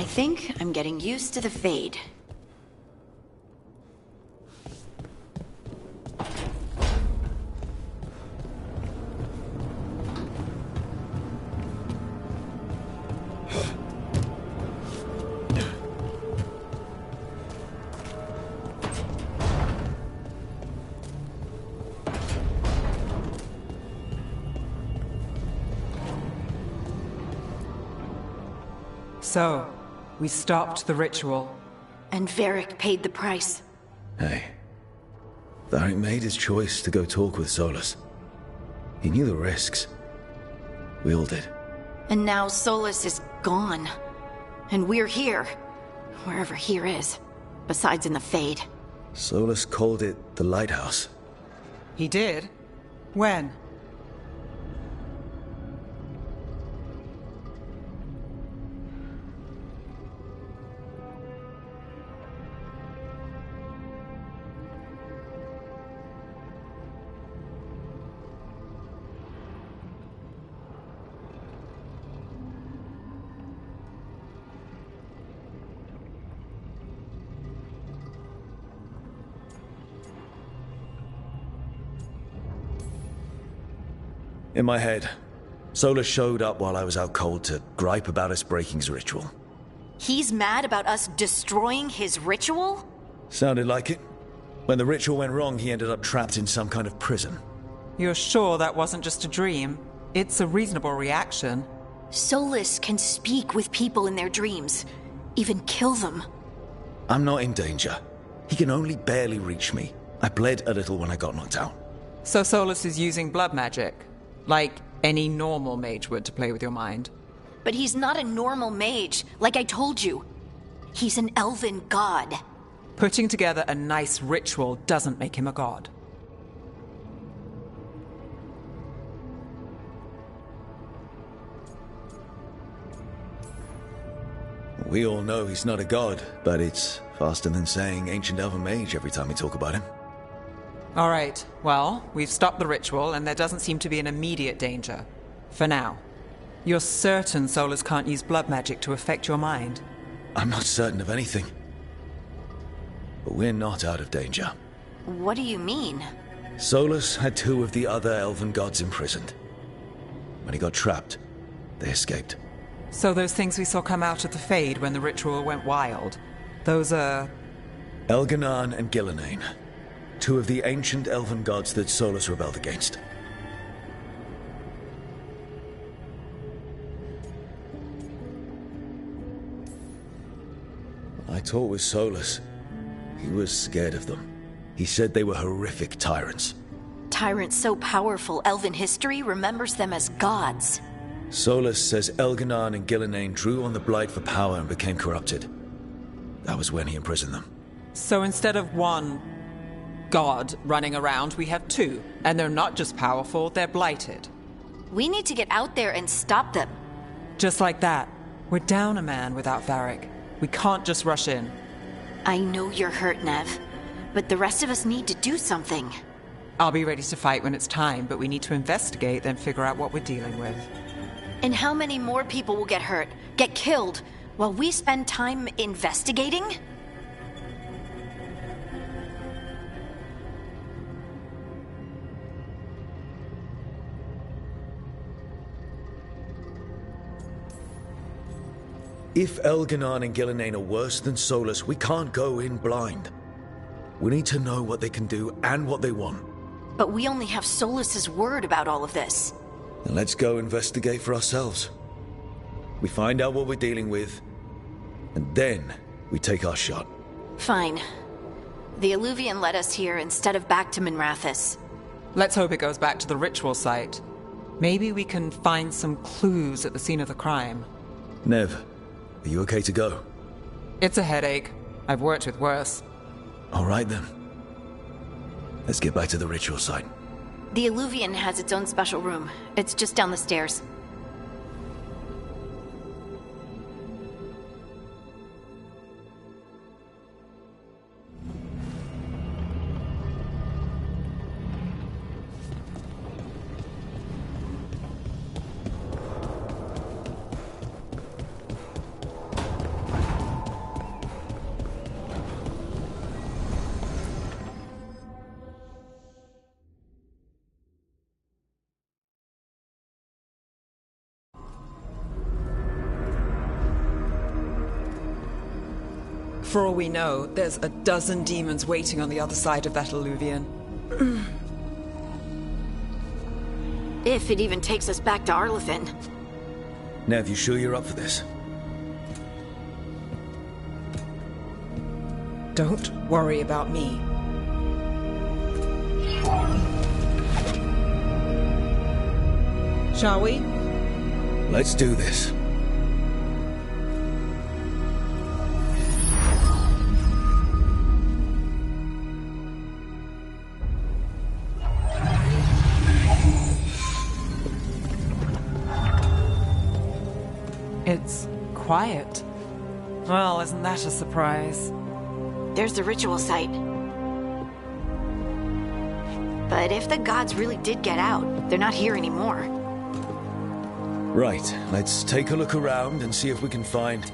I think I'm getting used to the fade. So, we stopped the ritual. And Varric paid the price. Hey. Varric made his choice to go talk with Solus. He knew the risks. We all did. And now Solus is gone. And we're here. Wherever here is. Besides in the Fade. Solus called it the Lighthouse. He did? When? In my head, Solus showed up while I was out cold to gripe about us breaking his ritual. He's mad about us destroying his ritual? Sounded like it. When the ritual went wrong, he ended up trapped in some kind of prison. You're sure that wasn't just a dream? It's a reasonable reaction. Solus can speak with people in their dreams. Even kill them. I'm not in danger. He can only barely reach me. I bled a little when I got knocked out. So Solus is using blood magic? Like any normal mage would to play with your mind? But he's not a normal mage, like I told you. He's an elven god. Putting together a nice ritual doesn't make him a god. We all know he's not a god, but it's faster than saying ancient elven mage every time we talk about him. All right, well, we've stopped the ritual and there doesn't seem to be an immediate danger. For now. You're certain Solus can't use blood magic to affect your mind? I'm not certain of anything. But we're not out of danger. What do you mean? Solus had two of the other elven gods imprisoned. When he got trapped, they escaped. So those things we saw come out of the Fade when the ritual went wild, those are... Elganan and Gillenane. Two of the ancient elven gods that Solus rebelled against. I talked with Solus. He was scared of them. He said they were horrific tyrants. Tyrants so powerful, elven history remembers them as gods. Solus says Elganan and Gillenane drew on the Blight for power and became corrupted. That was when he imprisoned them. So instead of one god running around, we have two. And they're not just powerful, they're blighted. We need to get out there and stop them. Just like that. We're down a man without Varric. We can't just rush in. I know you're hurt, Nev. But the rest of us need to do something. I'll be ready to fight when it's time, but we need to investigate, then figure out what we're dealing with. And how many more people will get hurt, get killed, while we spend time investigating? If Elganan and Gillenane are worse than Solus, we can't go in blind. We need to know what they can do and what they want. But we only have Solus's word about all of this. Then let's go investigate for ourselves. We find out what we're dealing with, and then we take our shot. Fine. The Illuvian led us here instead of back to Minrathous. Let's hope it goes back to the ritual site. Maybe we can find some clues at the scene of the crime. Nev, are you okay to go? It's a headache. I've worked with worse. All right then. Let's get back to the ritual site. The Illuvian has its own special room. It's just down the stairs. For all we know, there's a dozen demons waiting on the other side of that alluvion. If it even takes us back to Arlethan. Nev, you sure you're up for this? Don't worry about me. Shall we? Let's do this. It's quiet. Well, isn't that a surprise? There's the ritual site. But if the gods really did get out, they're not here anymore. Right, let's take a look around and see if we can find...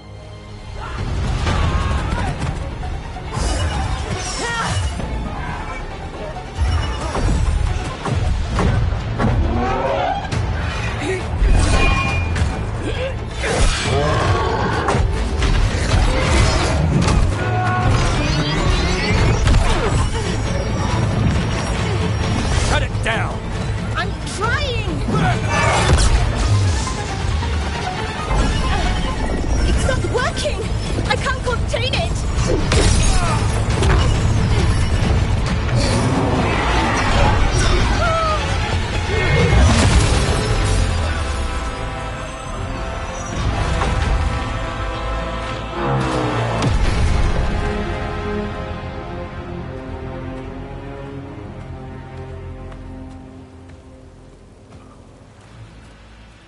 Cut it down! I'm trying! It's not working! I can't contain it!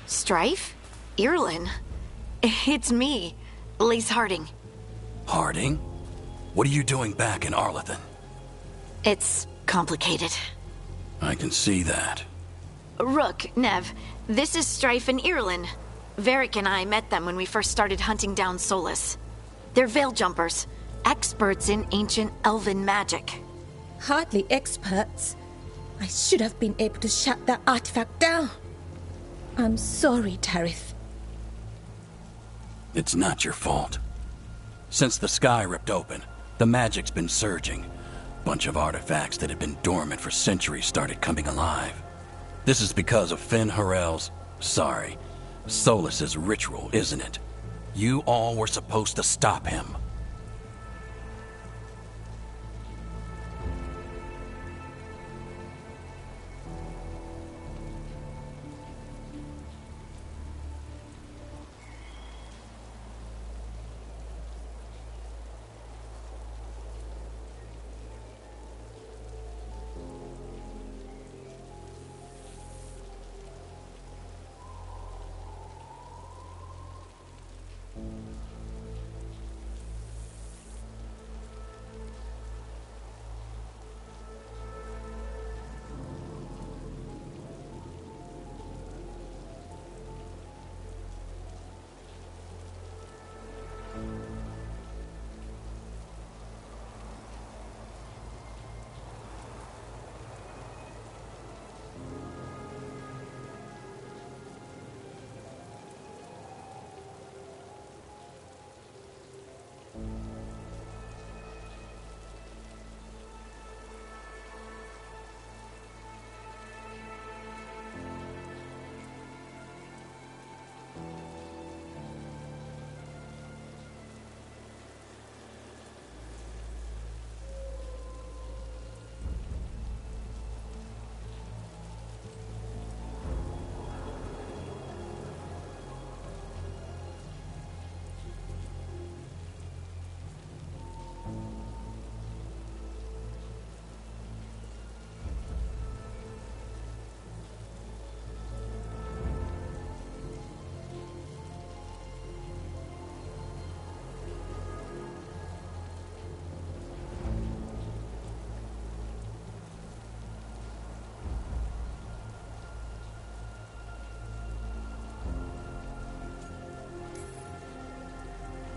Strife? Irlin? It's me, Lise Harding. Harding? What are you doing back in Arlethan? It's complicated. I can see that. Rook, Nev, this is Strife and Irlin. Varric and I met them when we first started hunting down Solus. They're veil jumpers, experts in ancient elven magic. Hardly experts. I should have been able to shut that artifact down. I'm sorry, Tarith. It's not your fault. Since the sky ripped open, the magic's been surging. Bunch of artifacts that had been dormant for centuries started coming alive. This is because of Finn Harel's... Solus's ritual, isn't it? You all were supposed to stop him.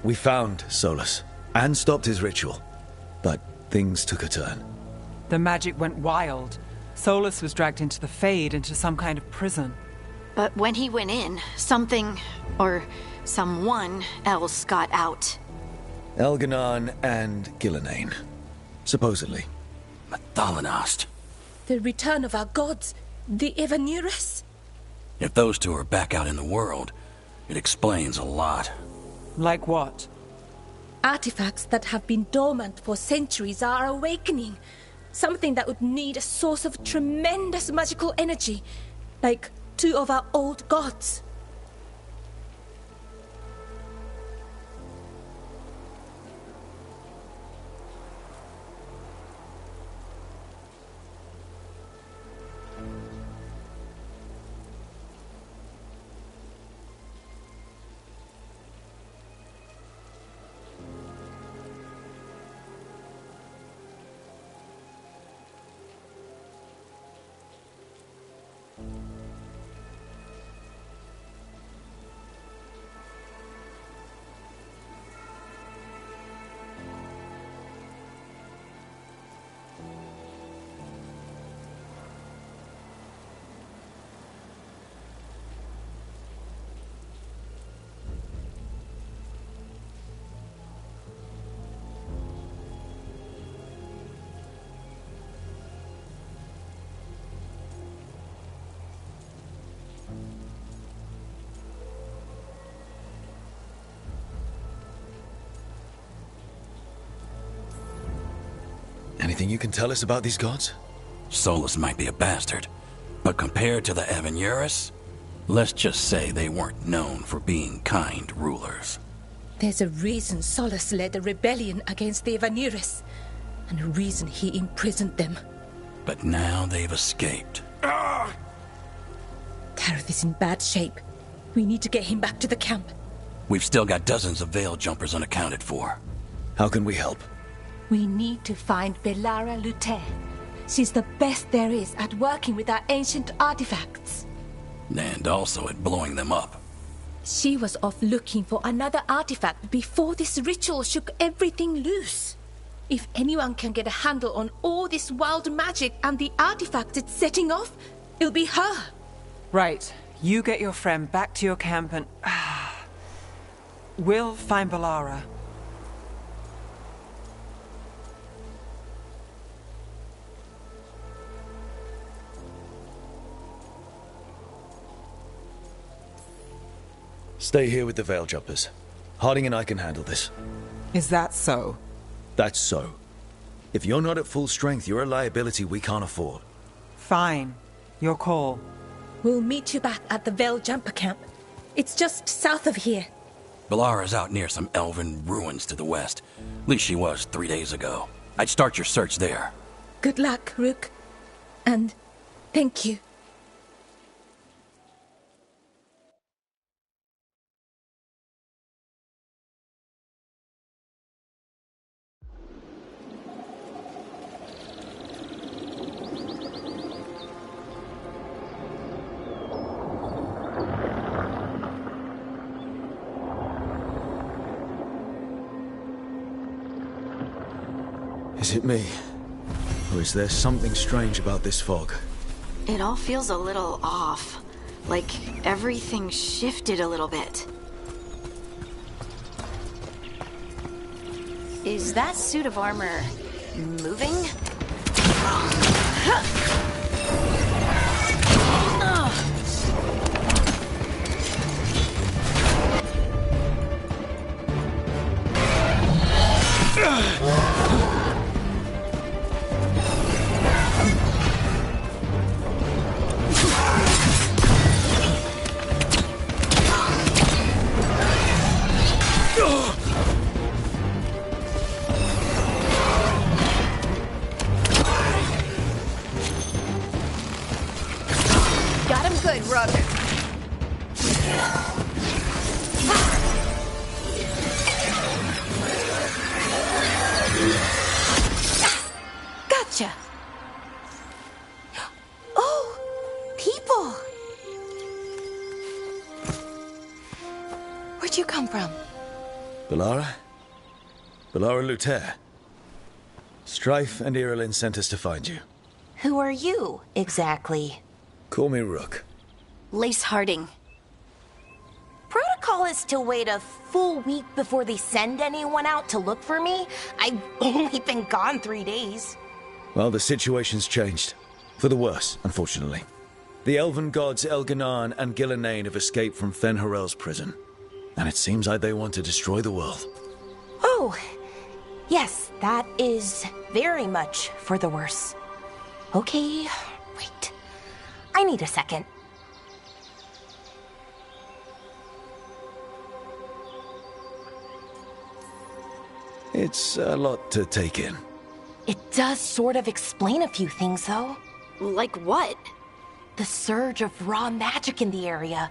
We found Solus, and stopped his ritual. But things took a turn. The magic went wild. Solus was dragged into the Fade, into some kind of prison. But when he went in, something, or someone else got out. Elganon and Gillenane. Supposedly. Mathalanost. The return of our gods, the Evanurus. If those two are back out in the world, it explains a lot. Like what? Artifacts that have been dormant for centuries are awakening. Something that would need a source of tremendous magical energy, like two of our old gods. Anything you can tell us about these gods? Solus might be a bastard, but compared to the Evanurus, let's just say they weren't known for being kind rulers. There's a reason Solus led a rebellion against the Evanurus, and a reason he imprisoned them. But now they've escaped. Gareth is in bad shape. We need to get him back to the camp. We've still got dozens of veil jumpers unaccounted for. How can we help? We need to find Belara Luther. She's the best there is at working with our ancient artifacts. And also at blowing them up. She was off looking for another artifact before this ritual shook everything loose. If anyone can get a handle on all this wild magic and the artifacts it's setting off, it'll be her. Right. You get your friend back to your camp and... we'll find Belara. Stay here with the Veil Jumpers. Harding and I can handle this. Is that so? That's so. If you're not at full strength, you're a liability we can't afford. Fine. Your call. We'll meet you back at the Veil Jumper camp. It's just south of here. Belara's out near some elven ruins to the west. At least she was 3 days ago. I'd start your search there. Good luck, Rook. And thank you. Is it me? Or is there something strange about this fog? It all feels a little off. Like everything shifted a little bit. Is that suit of armor moving? Got him good, Rook. Gotcha. Oh, people. Where'd you come from? Belara? Belara Luther. Strife and Irilyn sent us to find you. Who are you, exactly? Call me Rook. Lace Harding. Protocol call is to wait a full week before they send anyone out to look for me. I've only been gone 3 days. Well, the situation's changed. For the worse, unfortunately. The elven gods Elganan and Gillenane have escaped from Fen'Harel's prison. And it seems like they want to destroy the world. Oh, yes, that is very much for the worse. Okay, wait. I need a second. It's a lot to take in. It does sort of explain a few things, though. Like what? The surge of raw magic in the area.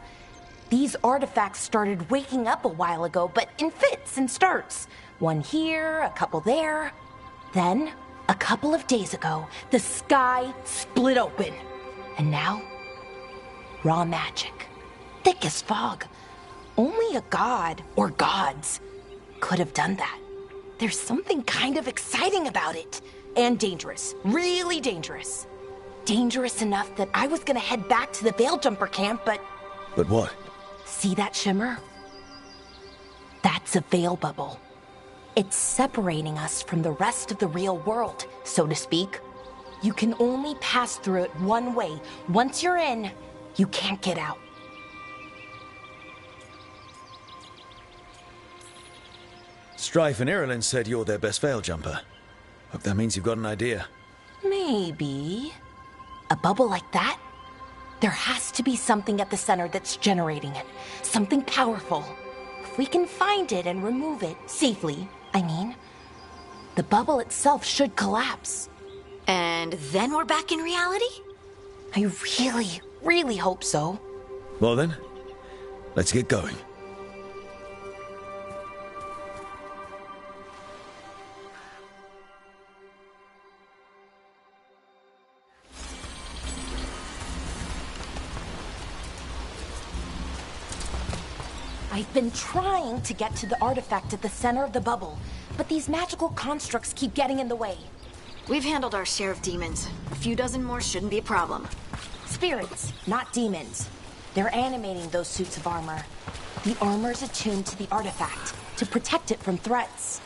These artifacts started waking up a while ago, but in fits and starts. One here, a couple there. Then, a couple of days ago, the sky split open. And now, raw magic. Thick as fog. Only a god, or gods, could have done that. There's something kind of exciting about it. And dangerous. Really dangerous. Dangerous enough that I was gonna head back to the Veil Jumper camp, but... But what? See that shimmer? That's a veil bubble. It's separating us from the rest of the real world, so to speak. You can only pass through it one way. Once you're in, you can't get out. Strife and Irilyn said you're their best veil jumper. Hope that means you've got an idea. Maybe. A bubble like that? There has to be something at the center that's generating it. Something powerful. If we can find it and remove it, safely, I mean, the bubble itself should collapse. And then we're back in reality? I really, really hope so. Well then, let's get going. I've been trying to get to the artifact at the center of the bubble, but these magical constructs keep getting in the way. We've handled our share of demons. A few dozen more shouldn't be a problem. Spirits, not demons. They're animating those suits of armor. The armor's attuned to the artifact to protect it from threats.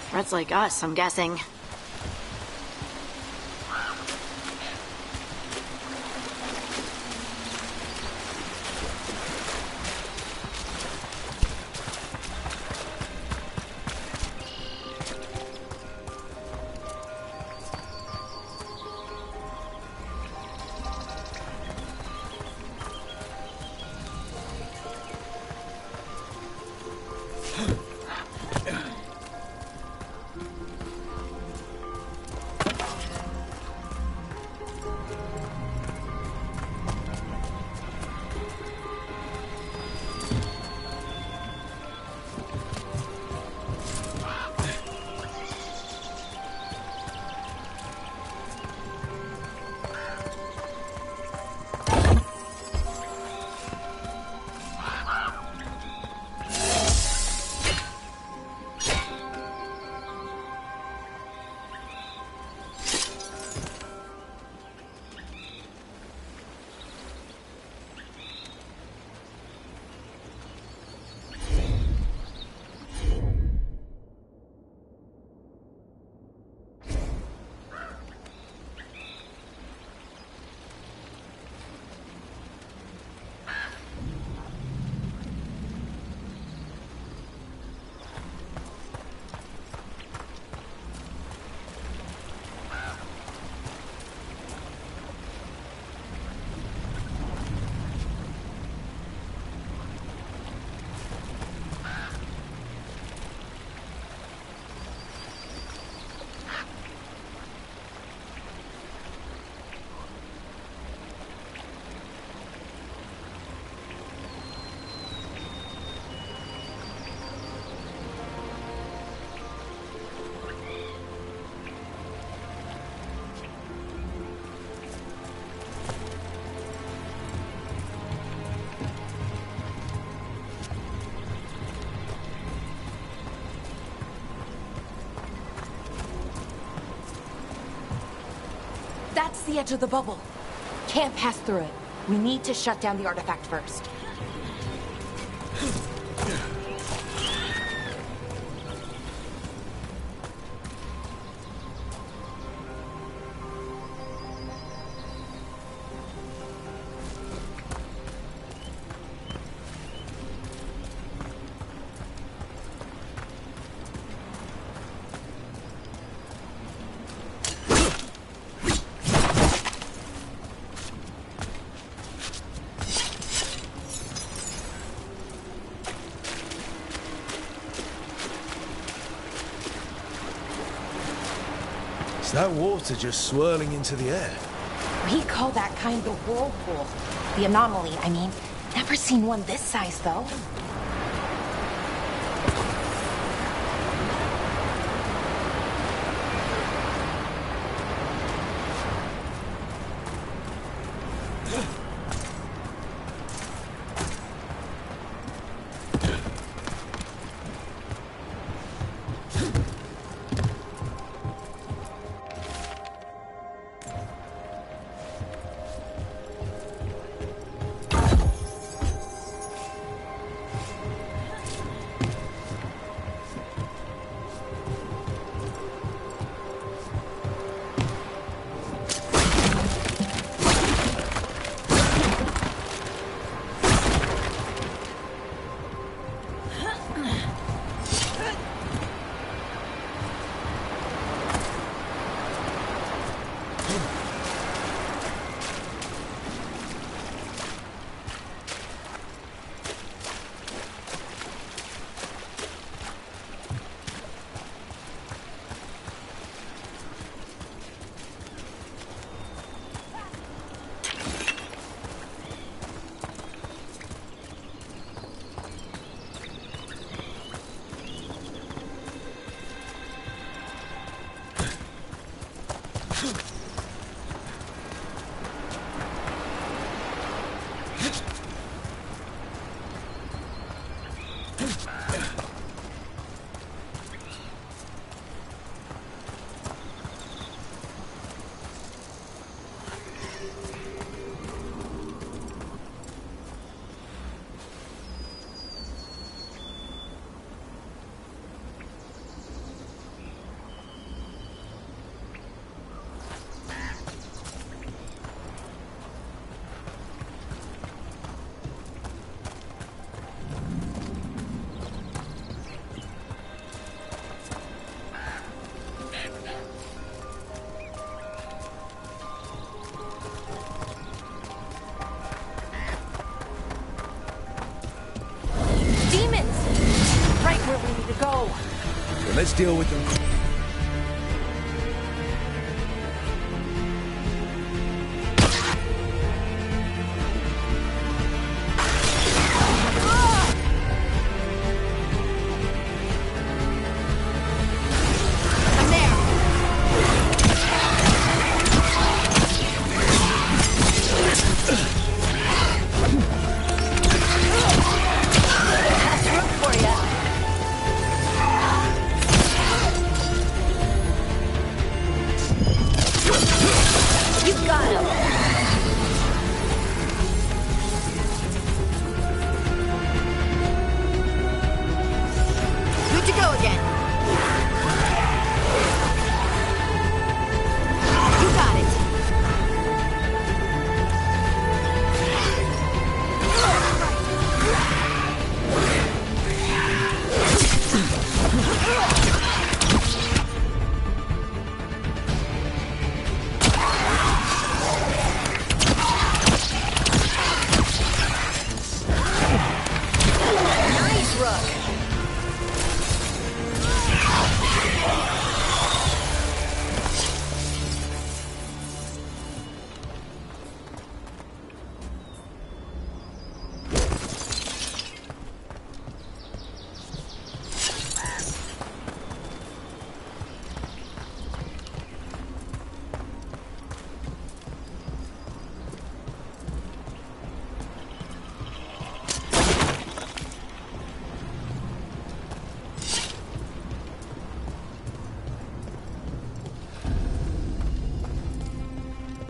Threats like us, I'm guessing. That's the edge of the bubble. Can't pass through it. We need to shut down the artifact first. It's that water just swirling into the air. We call that kind the whirlpool. The anomaly, I mean. Never seen one this size, though. Let's deal with them.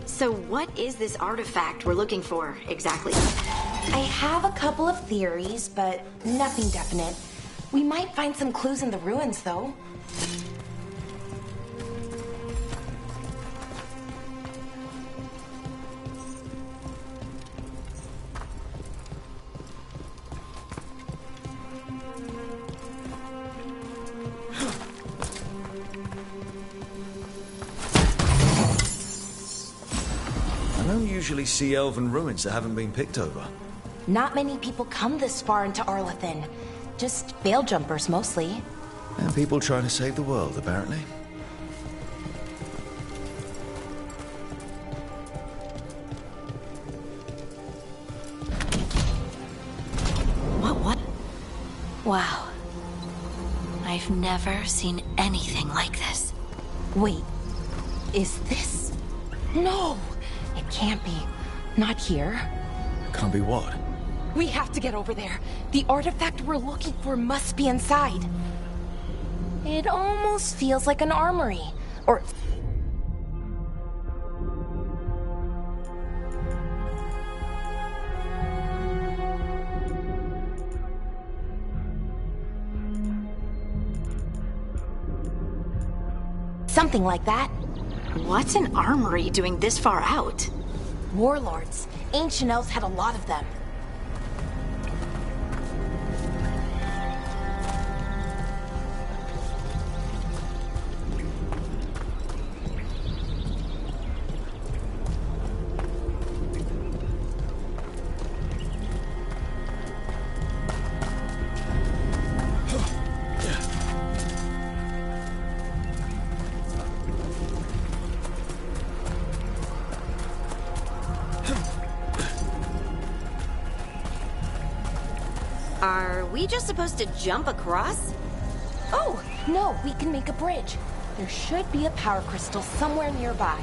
So what is this artifact we're looking for, exactly? I have a couple of theories, but nothing definite. We might find some clues in the ruins, though. I don't usually see elven ruins that haven't been picked over. Not many people come this far into Arlathan. Just veil jumpers, mostly. And people trying to save the world, apparently. Wow. I've never seen anything like this. Wait, is this? No, it can't be. Not here. Can't be what? We have to get over there. The artifact we're looking for must be inside. It almost feels like an armory. Or... something like that. What's an armory doing this far out? Warlords. Ancient elves had a lot of them. Are we just supposed to jump across? Oh, no, we can make a bridge. There should be a power crystal somewhere nearby.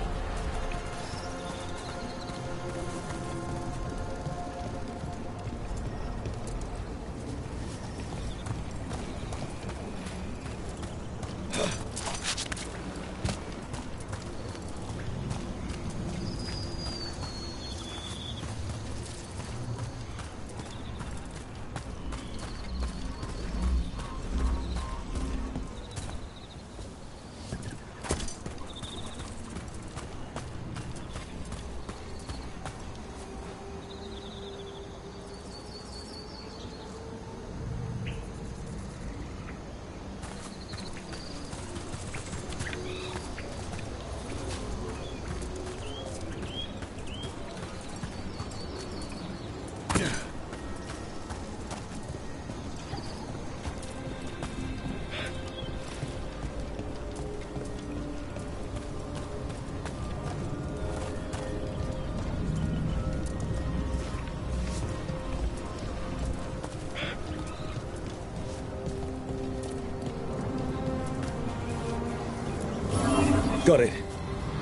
Got it.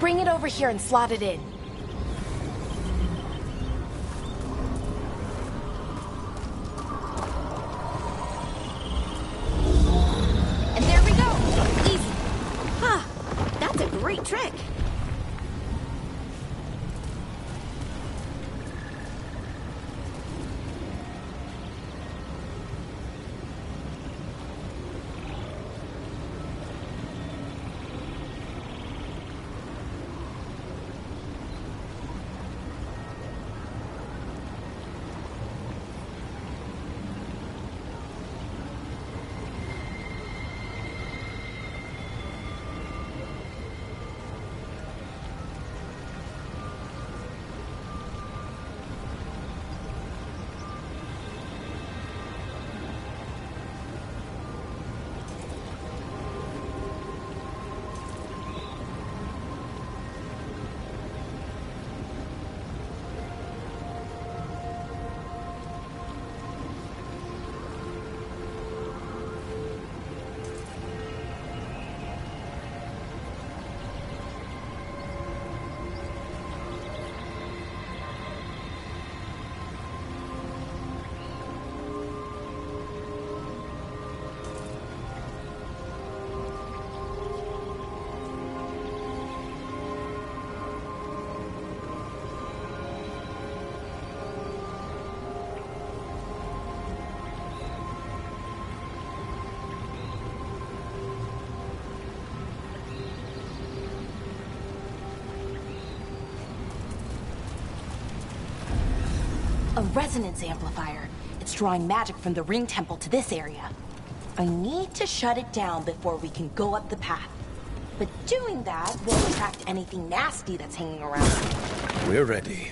Bring it over here and slot it in. And there we go. Easy. Huh. That's a great trick. A resonance amplifier. It's drawing magic from the ring temple to this area. I need to shut it down before we can go up the path. But doing that will attract anything nasty that's hanging around. We're ready.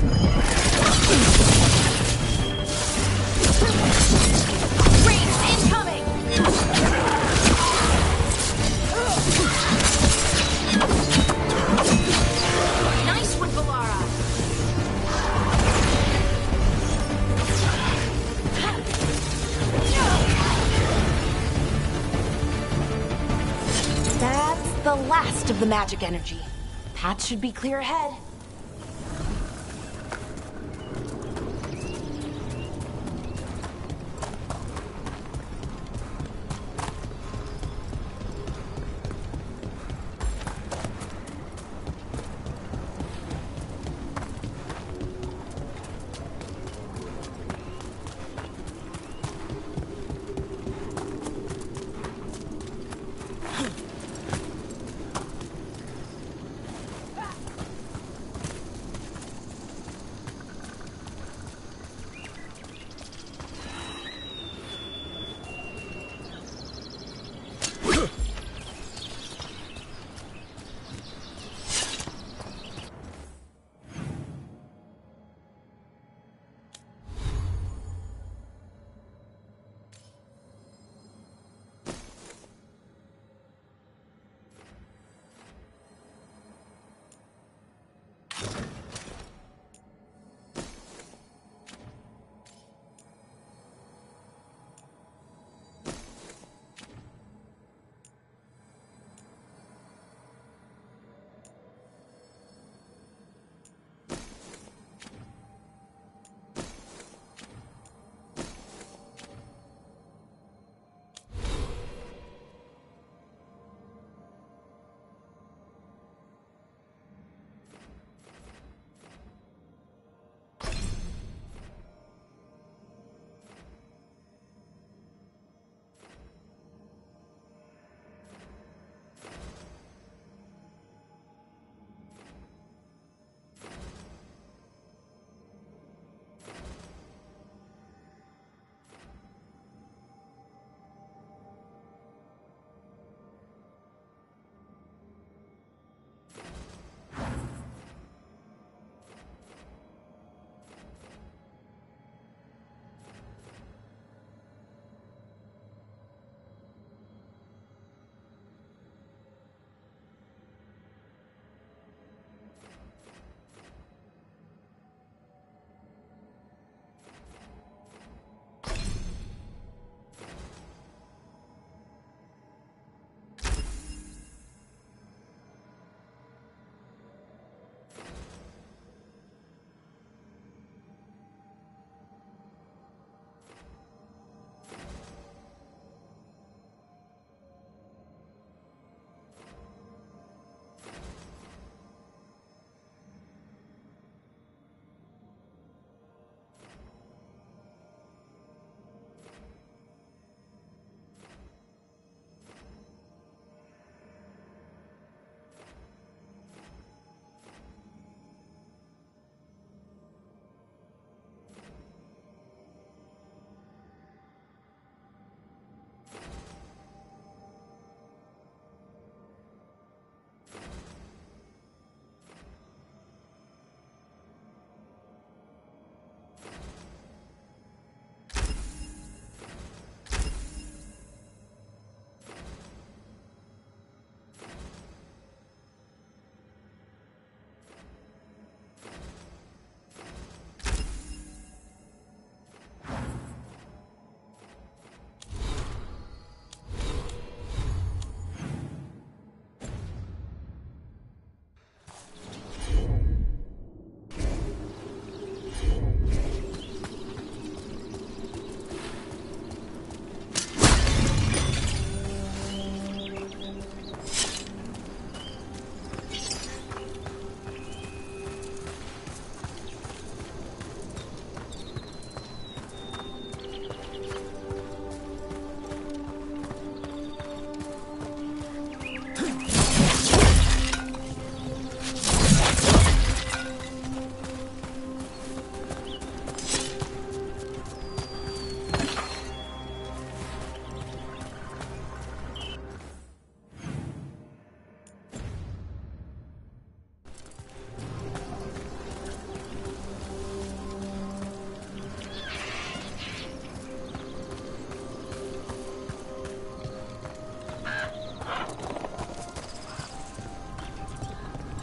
Nice one, Valara! That's the last of the magic energy. Path should be clear ahead.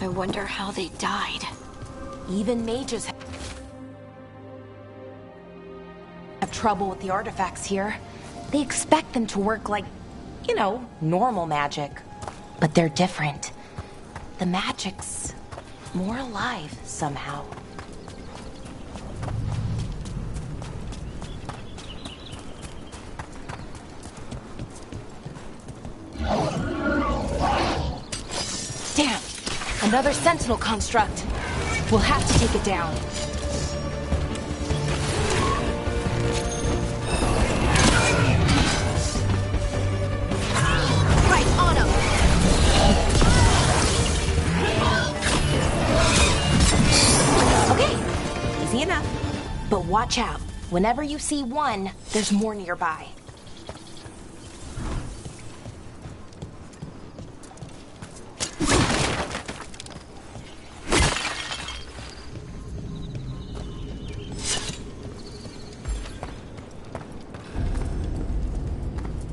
I wonder how they died. Even mages have trouble with the artifacts here. They expect them to work like, you know, normal magic. But they're different. The magic's more alive somehow. Damn! Another sentinel construct. We'll have to take it down. Right on him! Okay, easy enough. But watch out. Whenever you see one, there's more nearby.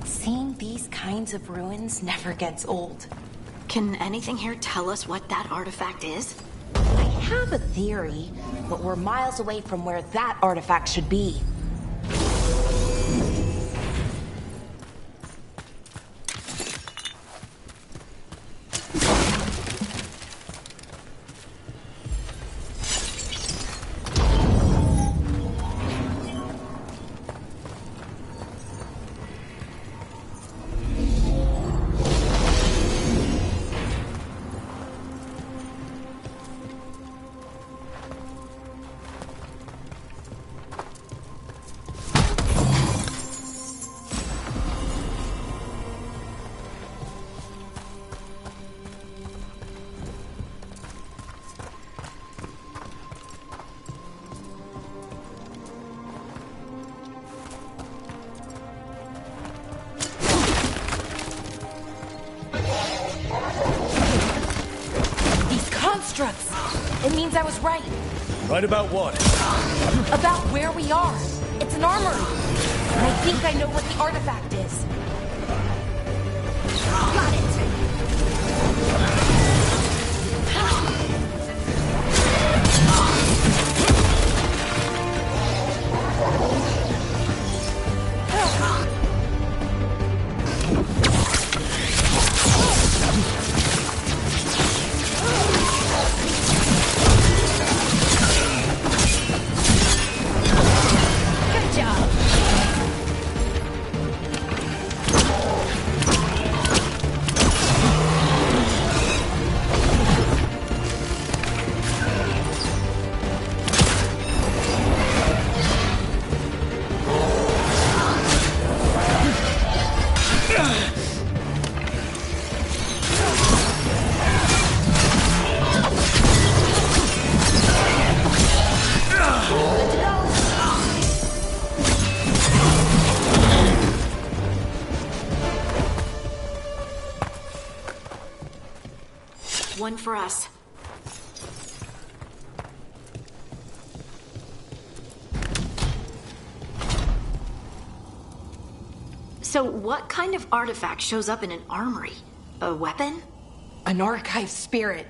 Seeing these kinds of ruins never gets old. Can anything here tell us what that artifact is? I have a theory, but we're miles away from where that artifact should be. Constructs! It means I was right. Right about what? About where we are. It's an armory. And I think I know what the artifact is. Got it! One for us. So what kind of artifact shows up in an armory? A weapon? An archive spirit.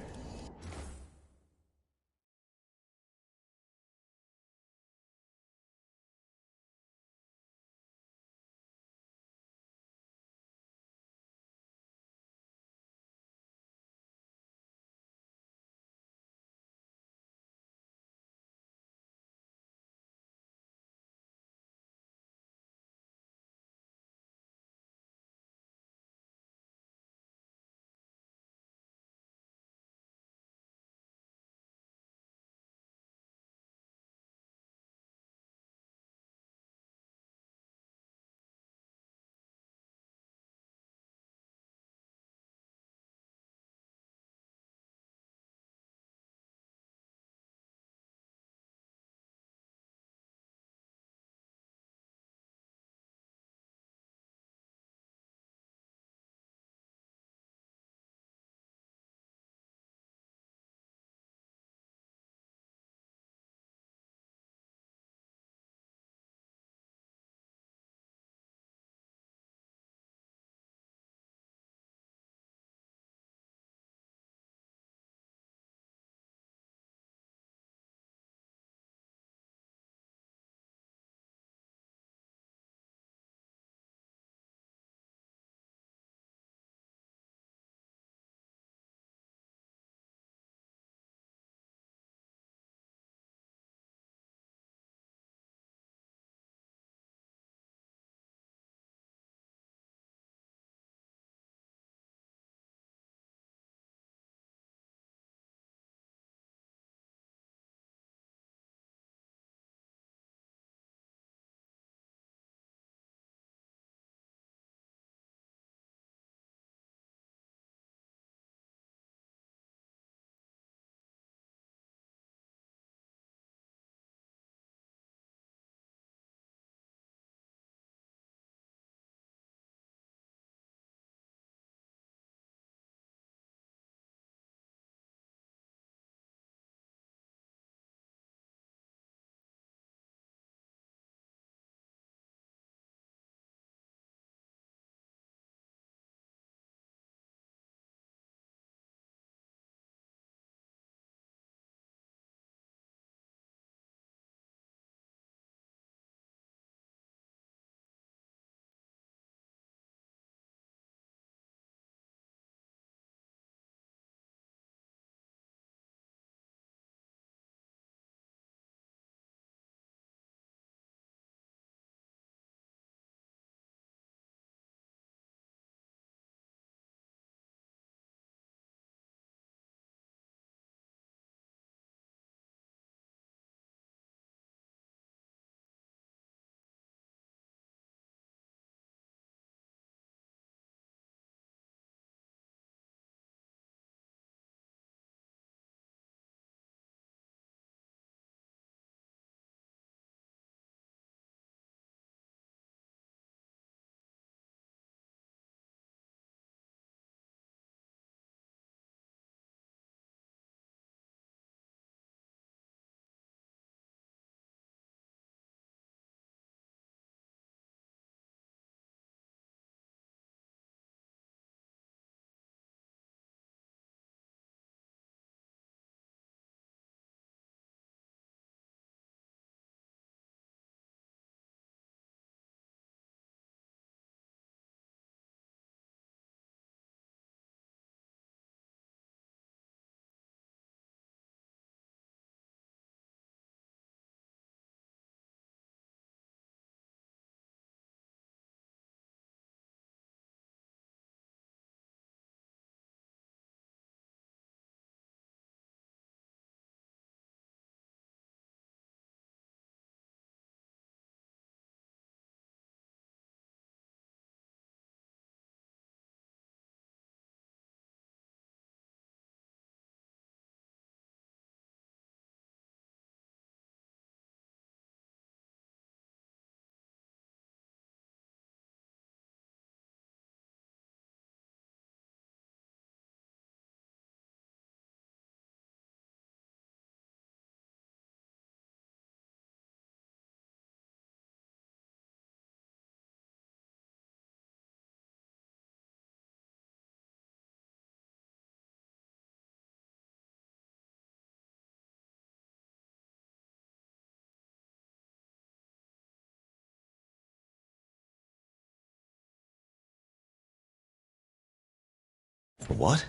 What?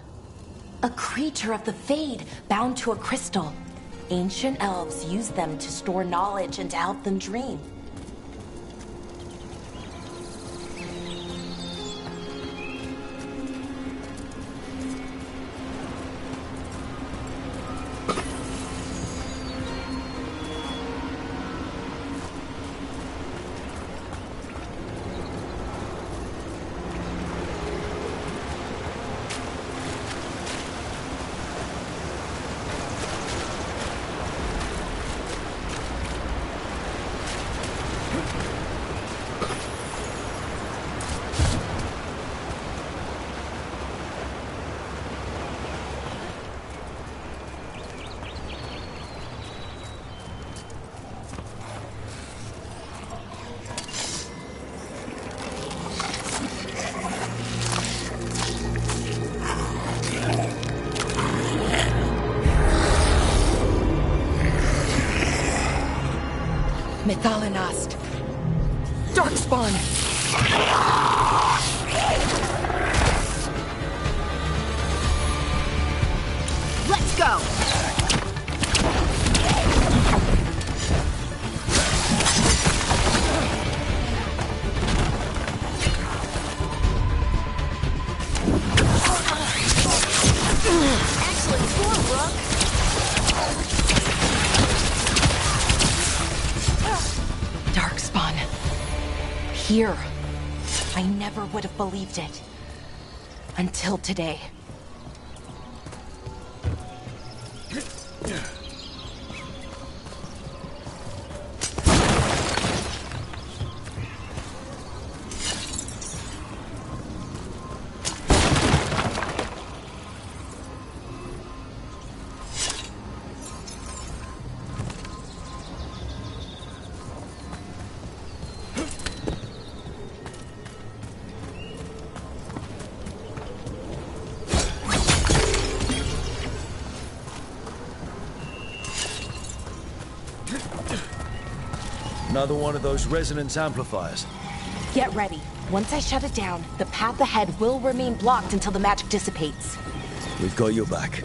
A creature of the Fade, bound to a crystal. Ancient elves use them to store knowledge and to help them dream. Methalinast. Darkspawn! Let's go! Excellent score, Brooke! Darkspawn. Here. I never would have believed it. Until today. Another one of those resonance amplifiers. Get ready. Once I shut it down, the path ahead will remain blocked until the magic dissipates. We've got your back.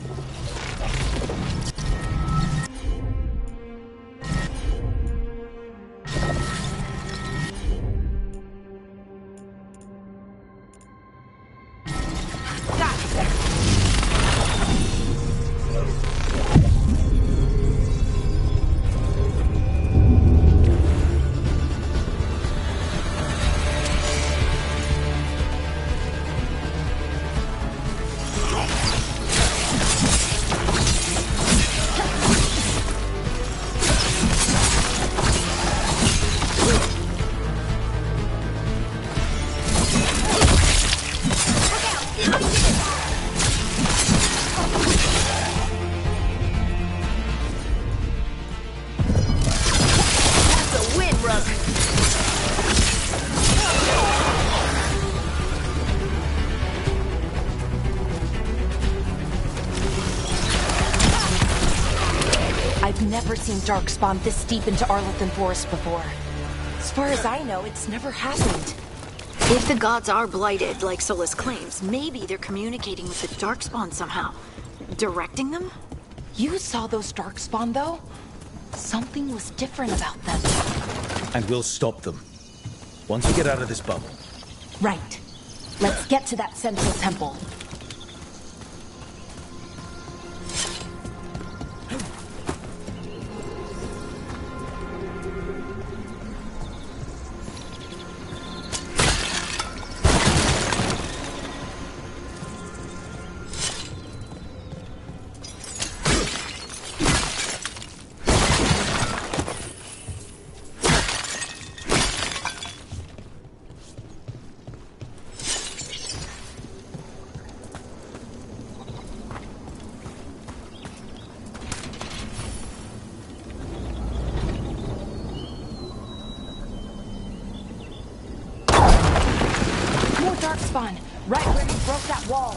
I've never seen Darkspawn this deep into Arlethan Forest before. As far as I know, it's never happened. If the gods are blighted, like Solus claims, maybe they're communicating with the Darkspawn somehow. Directing them? You saw those Darkspawn, though? Something was different about them. And we'll stop them. Once we get out of this bubble. Right. Let's get to that central temple. Darkspawn, right where you broke that wall.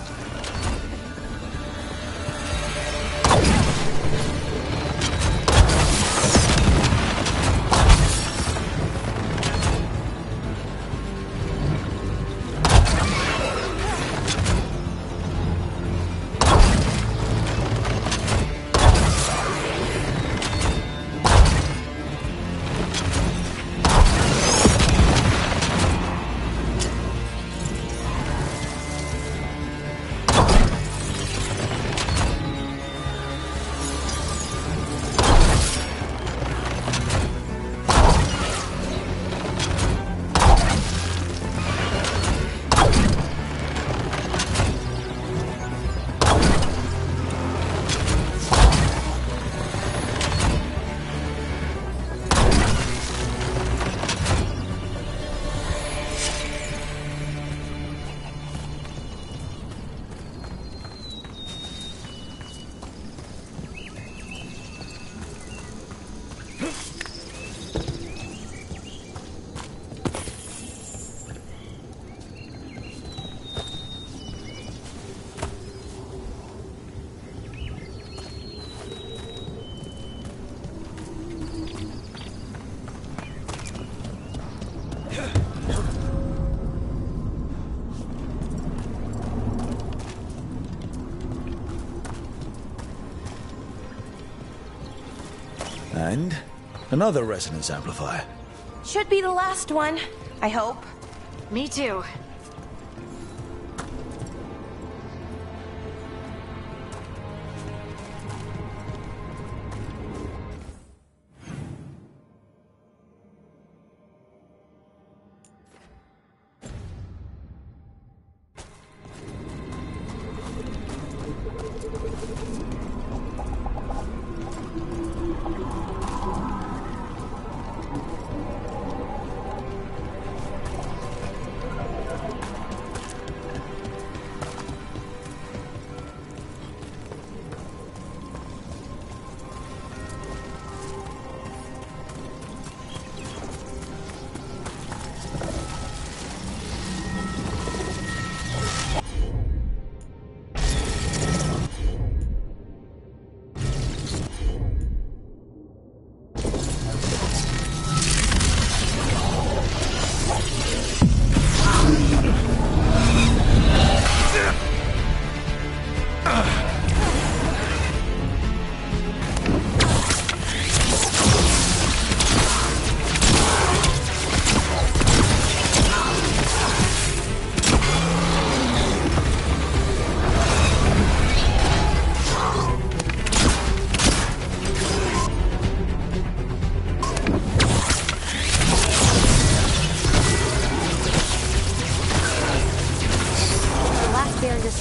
And another resonance amplifier. Should be the last one, I hope. Me too.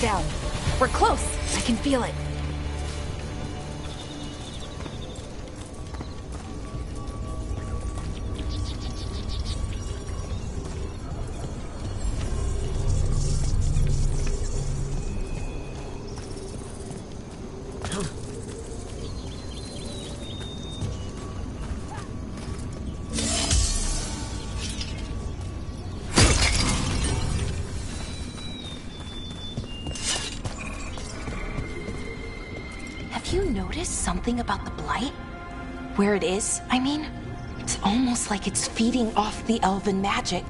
Down. We're close. I can feel it. You notice something about the blight? Where it is, I mean? It's almost like it's feeding off the elven magic.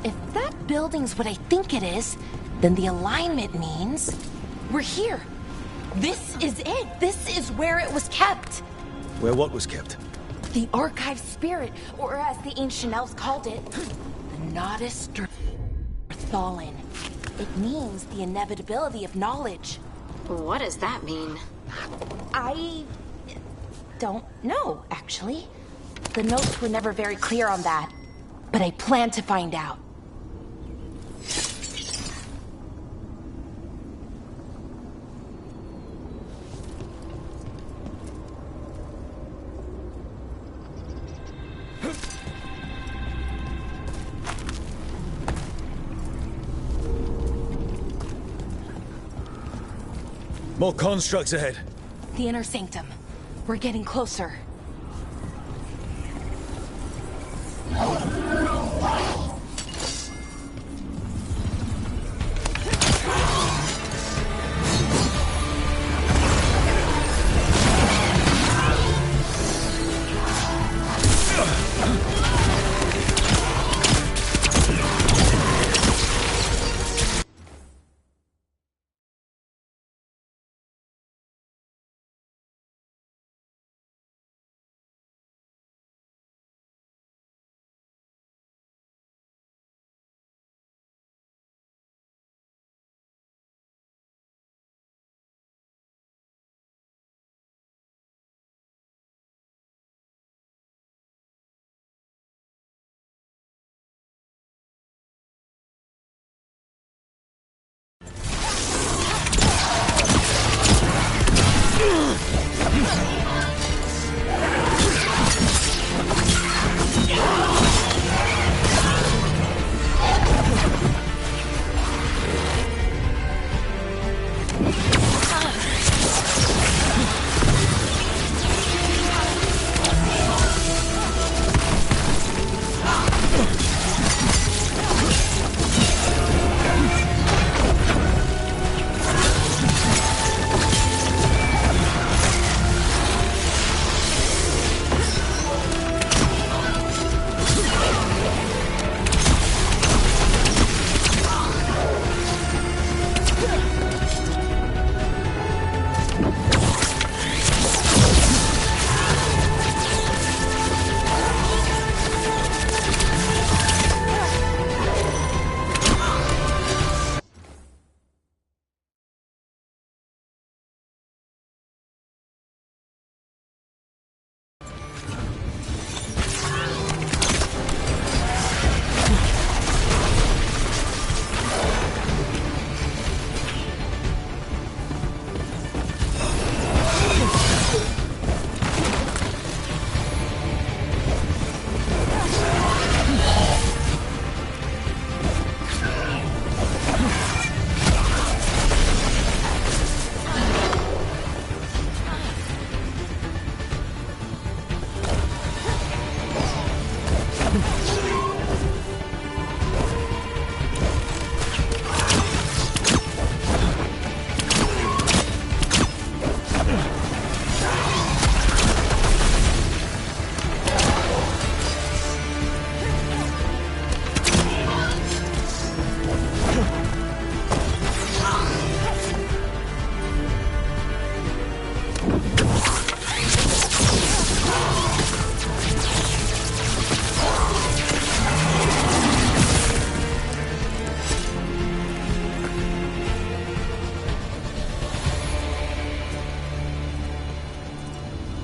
If that building's what I think it is, then the alignment means we're here. This is it. This is where it was kept. Where what was kept? The archive spirit, or as the ancient elves called it, the Nodus Thalin. It means the inevitability of knowledge. What does that mean? I don't know, actually. The notes were never very clear on that, but I plan to find out. More constructs ahead. The inner sanctum. We're getting closer.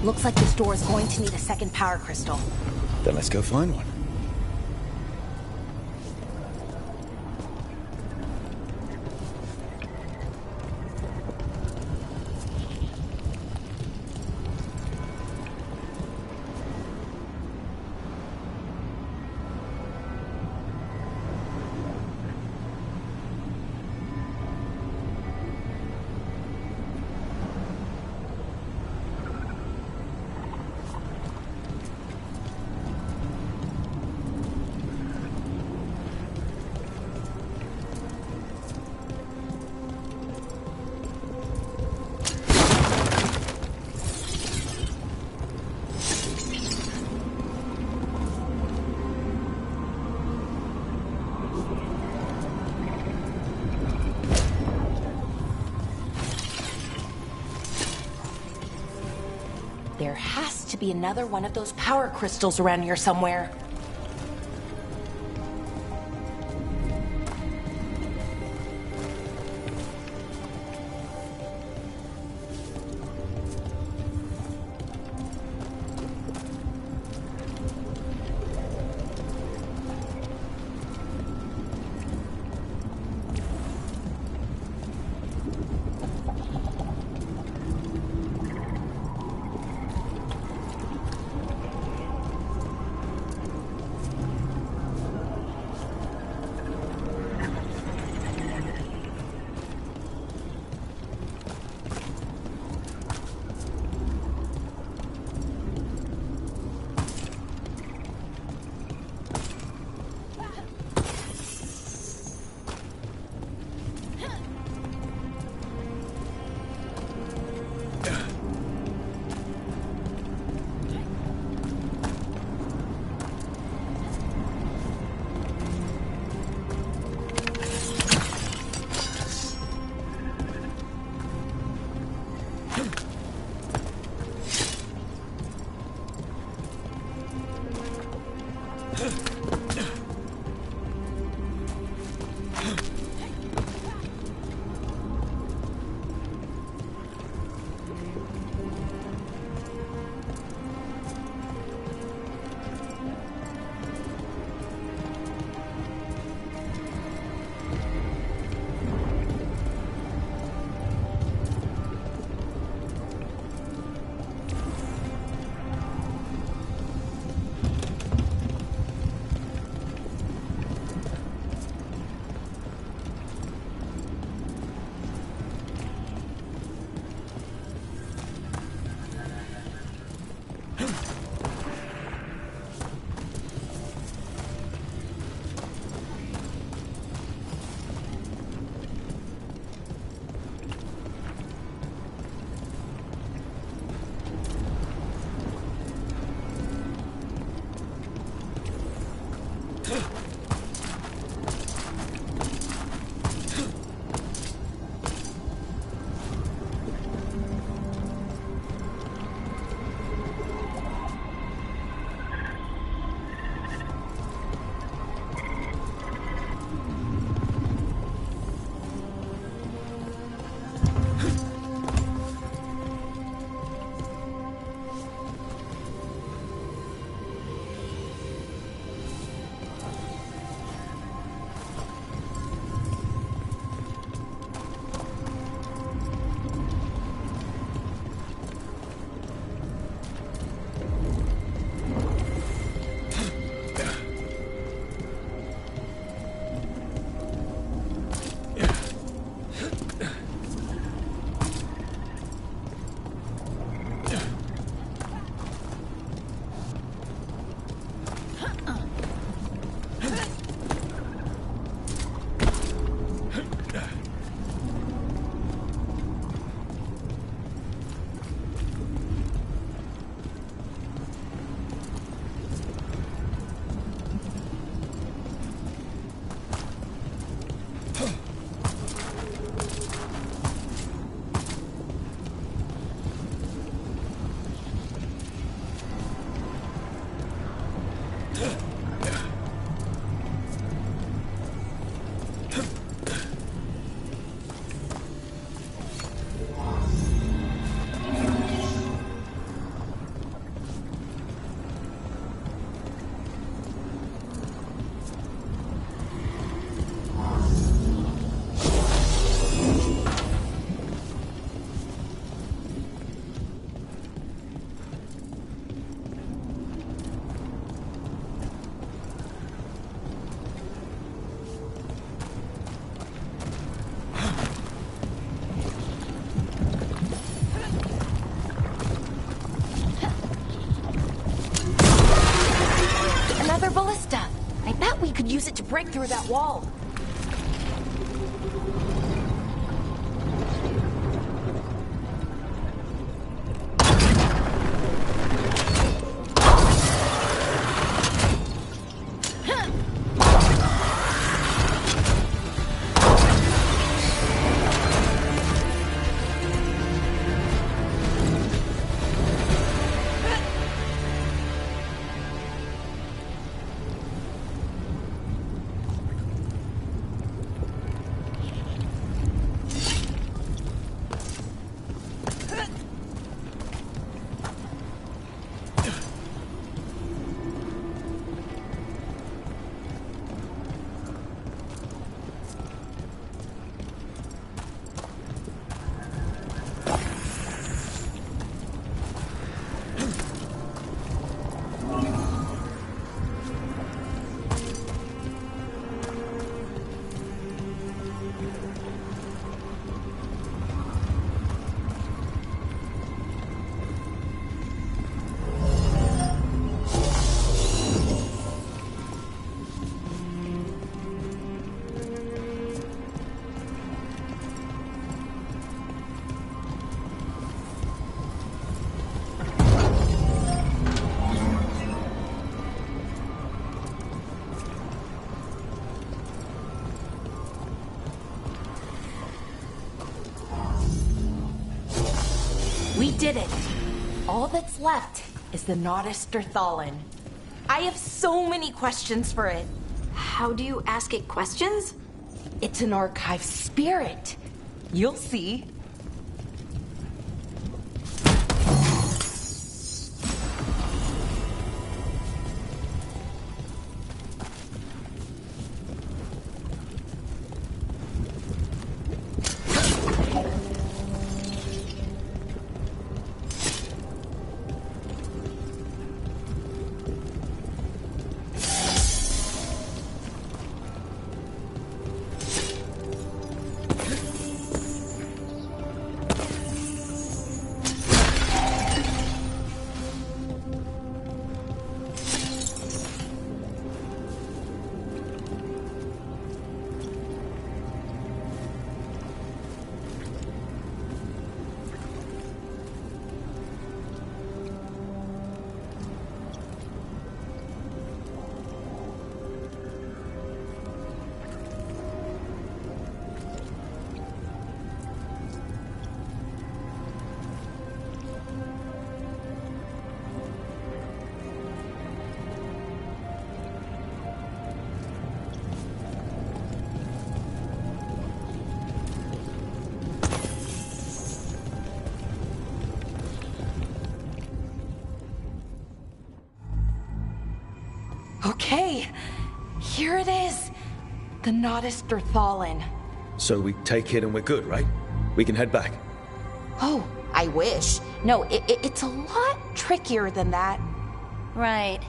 Looks like this door is going to need a second power crystal. Then let's go find one. There has to be another one of those power crystals around here somewhere. Use it to break through that wall. We did it. All that's left is the Nodus Derthalin. I have so many questions for it. How do you ask it questions? It's an archive spirit. You'll see. Okay, here it is. The Nodus Derthalin. So we take it and we're good, right? We can head back. Oh, I wish. No, it's a lot trickier than that. Right.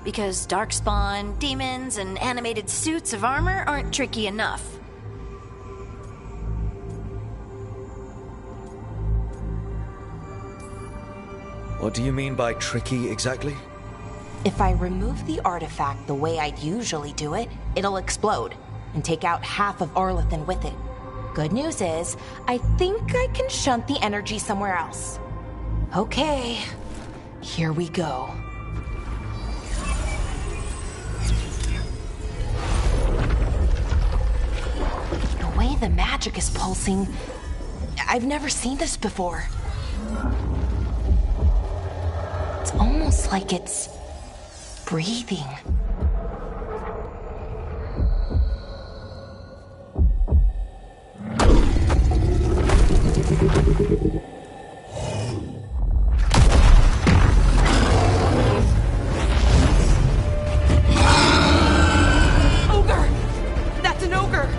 Because darkspawn, demons, and animated suits of armor aren't tricky enough. What do you mean by tricky exactly? If I remove the artifact the way I'd usually do it, it'll explode and take out half of Arlethan with it. Good news is, I think I can shunt the energy somewhere else. Okay, here we go. The way the magic is pulsing, I've never seen this before. It's almost like it's breathing. Ogre! That's an ogre!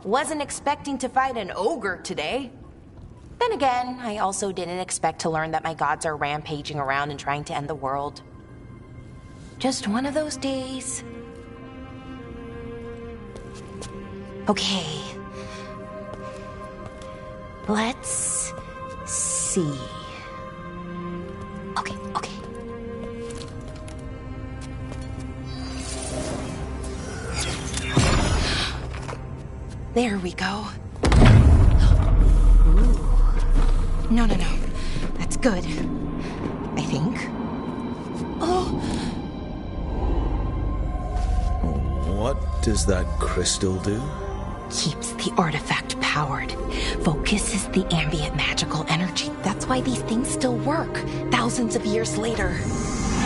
Wasn't expecting to fight an ogre today. Then again, I also didn't expect to learn that my gods are rampaging around and trying to end the world. Just one of those days. Okay. Let's see. Okay. There we go. Ooh. No. That's good. I think. Oh! What does that crystal do? Keeps the artifact powered. Focuses the ambient magical energy. That's why these things still work, thousands of years later.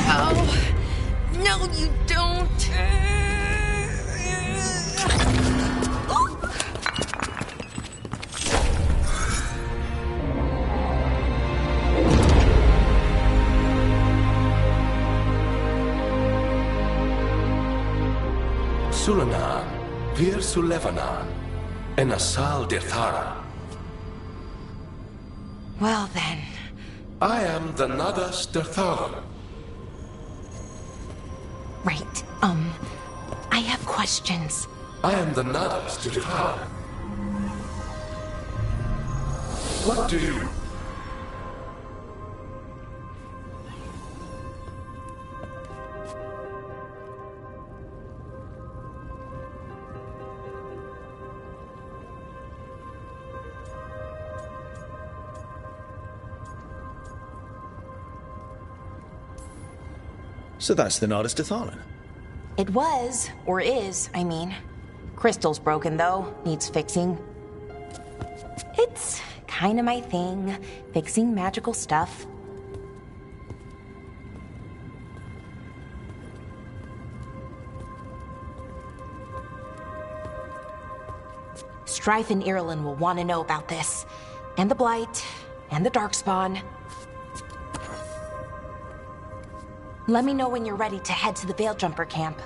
Oh! No, you don't! Sulanan, Vir Sulevanan, and Asal Dirthara. Well then. I am the Nadas Dirthara. Right, I have questions. I am the Nadas Dirthara. What do you... So that's the Nardis Dathalan. It was, or is, I mean. Crystal's broken, though. Needs fixing. It's kinda my thing, fixing magical stuff. Strife and Irulan will want to know about this. And the Blight, and the Darkspawn. Let me know when you're ready to head to the Veil Jumper camp.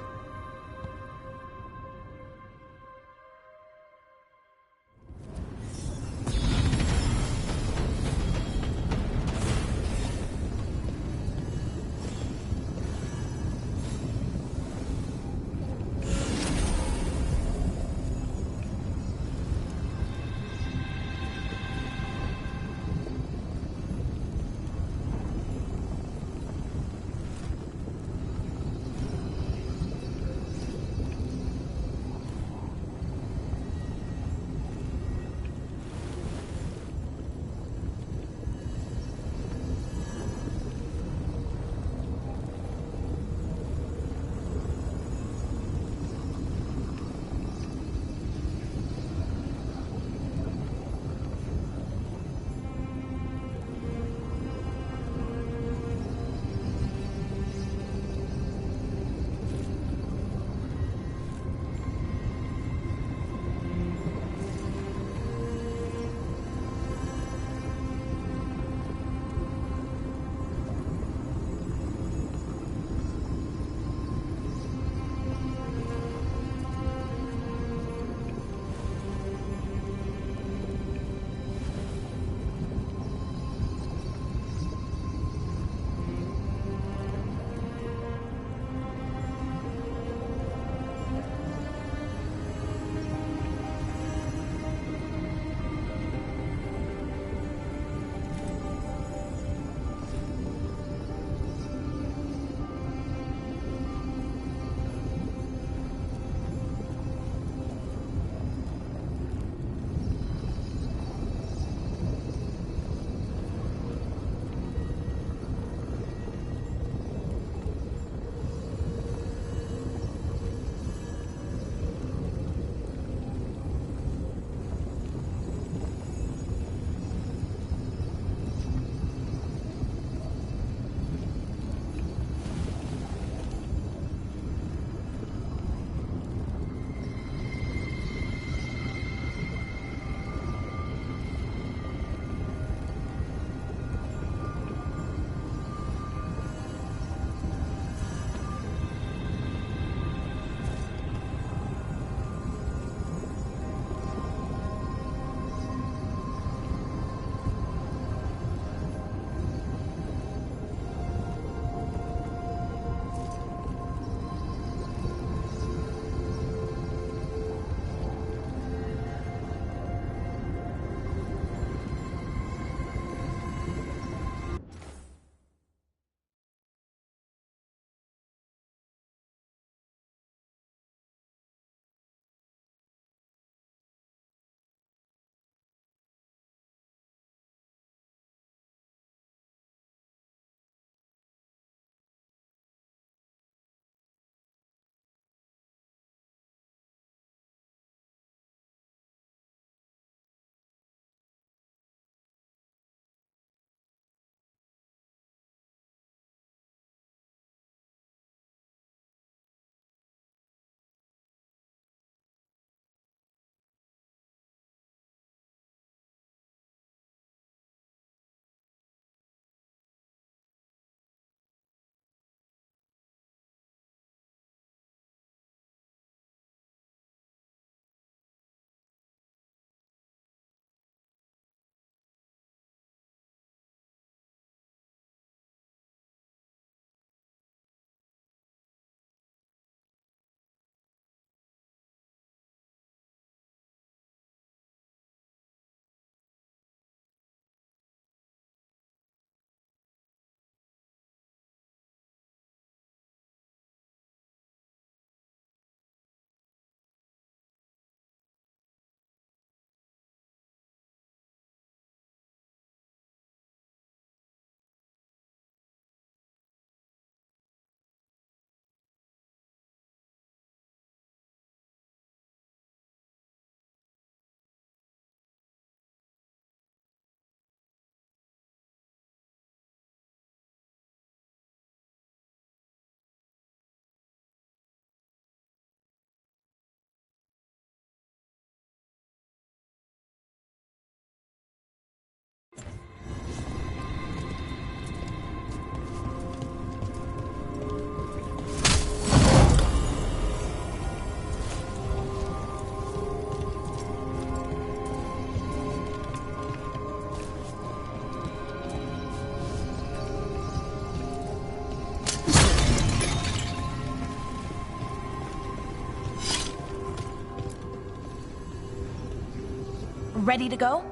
Ready to go?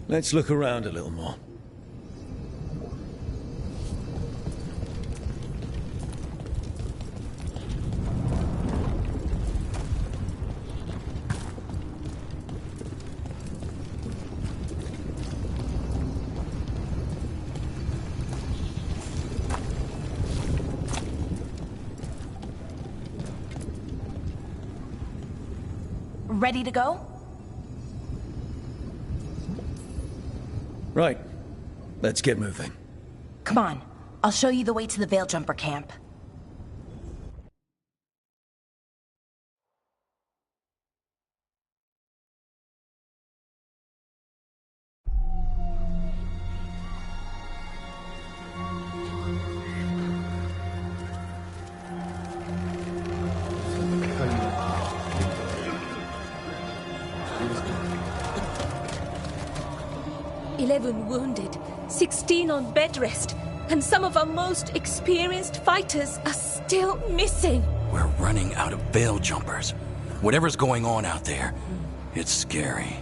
Let's look around a little more. Ready to go? Right. Let's get moving. Come on. I'll show you the way to the Veil Jumper camp. Wounded, 16 on bed rest, and some of our most experienced fighters are still missing. We're running out of Veil Jumpers. Whatever's going on out there, it's scary.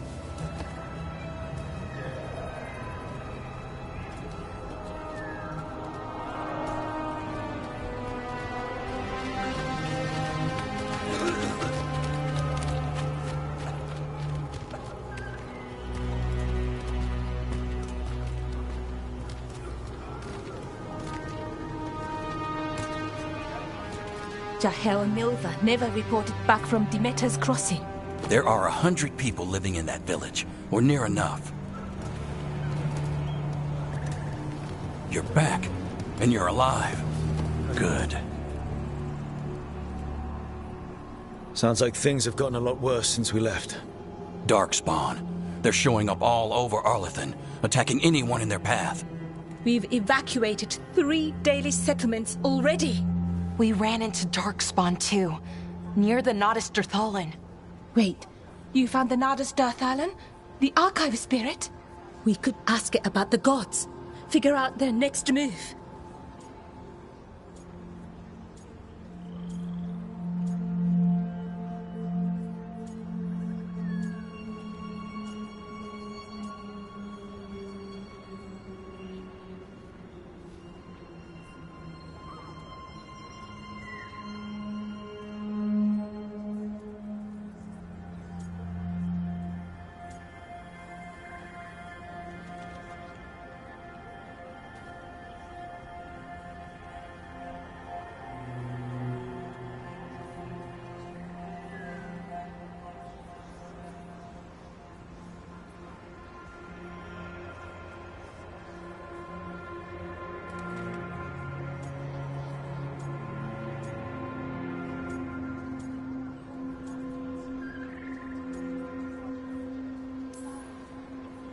Jahel and Milva never reported back from Demeter's crossing. There are 100 people living in that village, or near enough. You're back, and you're alive. Good. Sounds like things have gotten a lot worse since we left. Darkspawn. They're showing up all over Arlethan, attacking anyone in their path. We've evacuated 3 daily settlements already. We ran into Darkspawn too, near the Nodus Dirthalan. Wait, you found the Nodus Dirthalan? The archive spirit? We could ask it about the gods. Figure out their next move.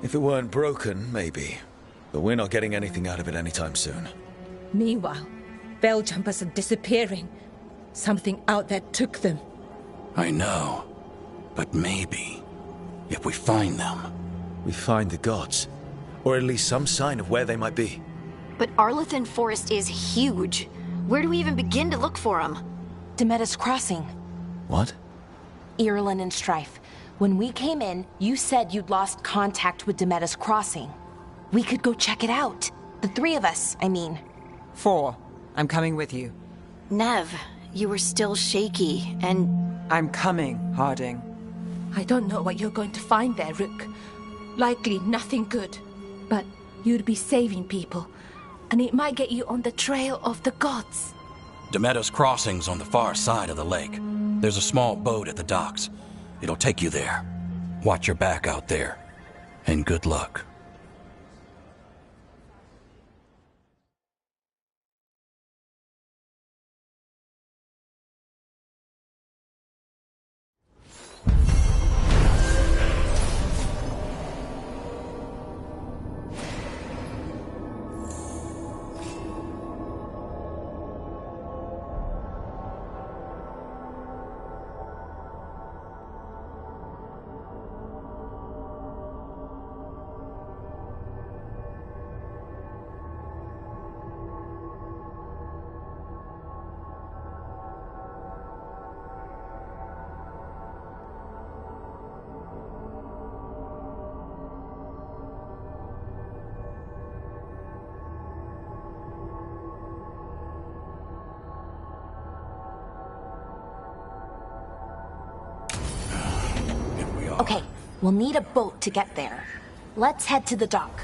If it weren't broken, maybe. But we're not getting anything out of it anytime soon. Meanwhile, Veil Jumpers are disappearing. Something out there took them. I know. But maybe, if we find them... We find the gods. Or at least some sign of where they might be. But Arlethan Forest is huge. Where do we even begin to look for them? Demeter's Crossing. What? Irulan and Strife. When we came in, you said you'd lost contact with Demeter's Crossing. We could go check it out. The 3 of us, I mean. 4. I'm coming with you. Nev, you were still shaky, and... I'm coming, Harding. I don't know what you're going to find there, Rook. Likely nothing good. But you'd be saving people, and it might get you on the trail of the gods. Demeter's Crossing's on the far side of the lake. There's a small boat at the docks. It'll take you there. Watch your back out there. And good luck. Okay, we'll need a boat to get there. Let's head to the dock.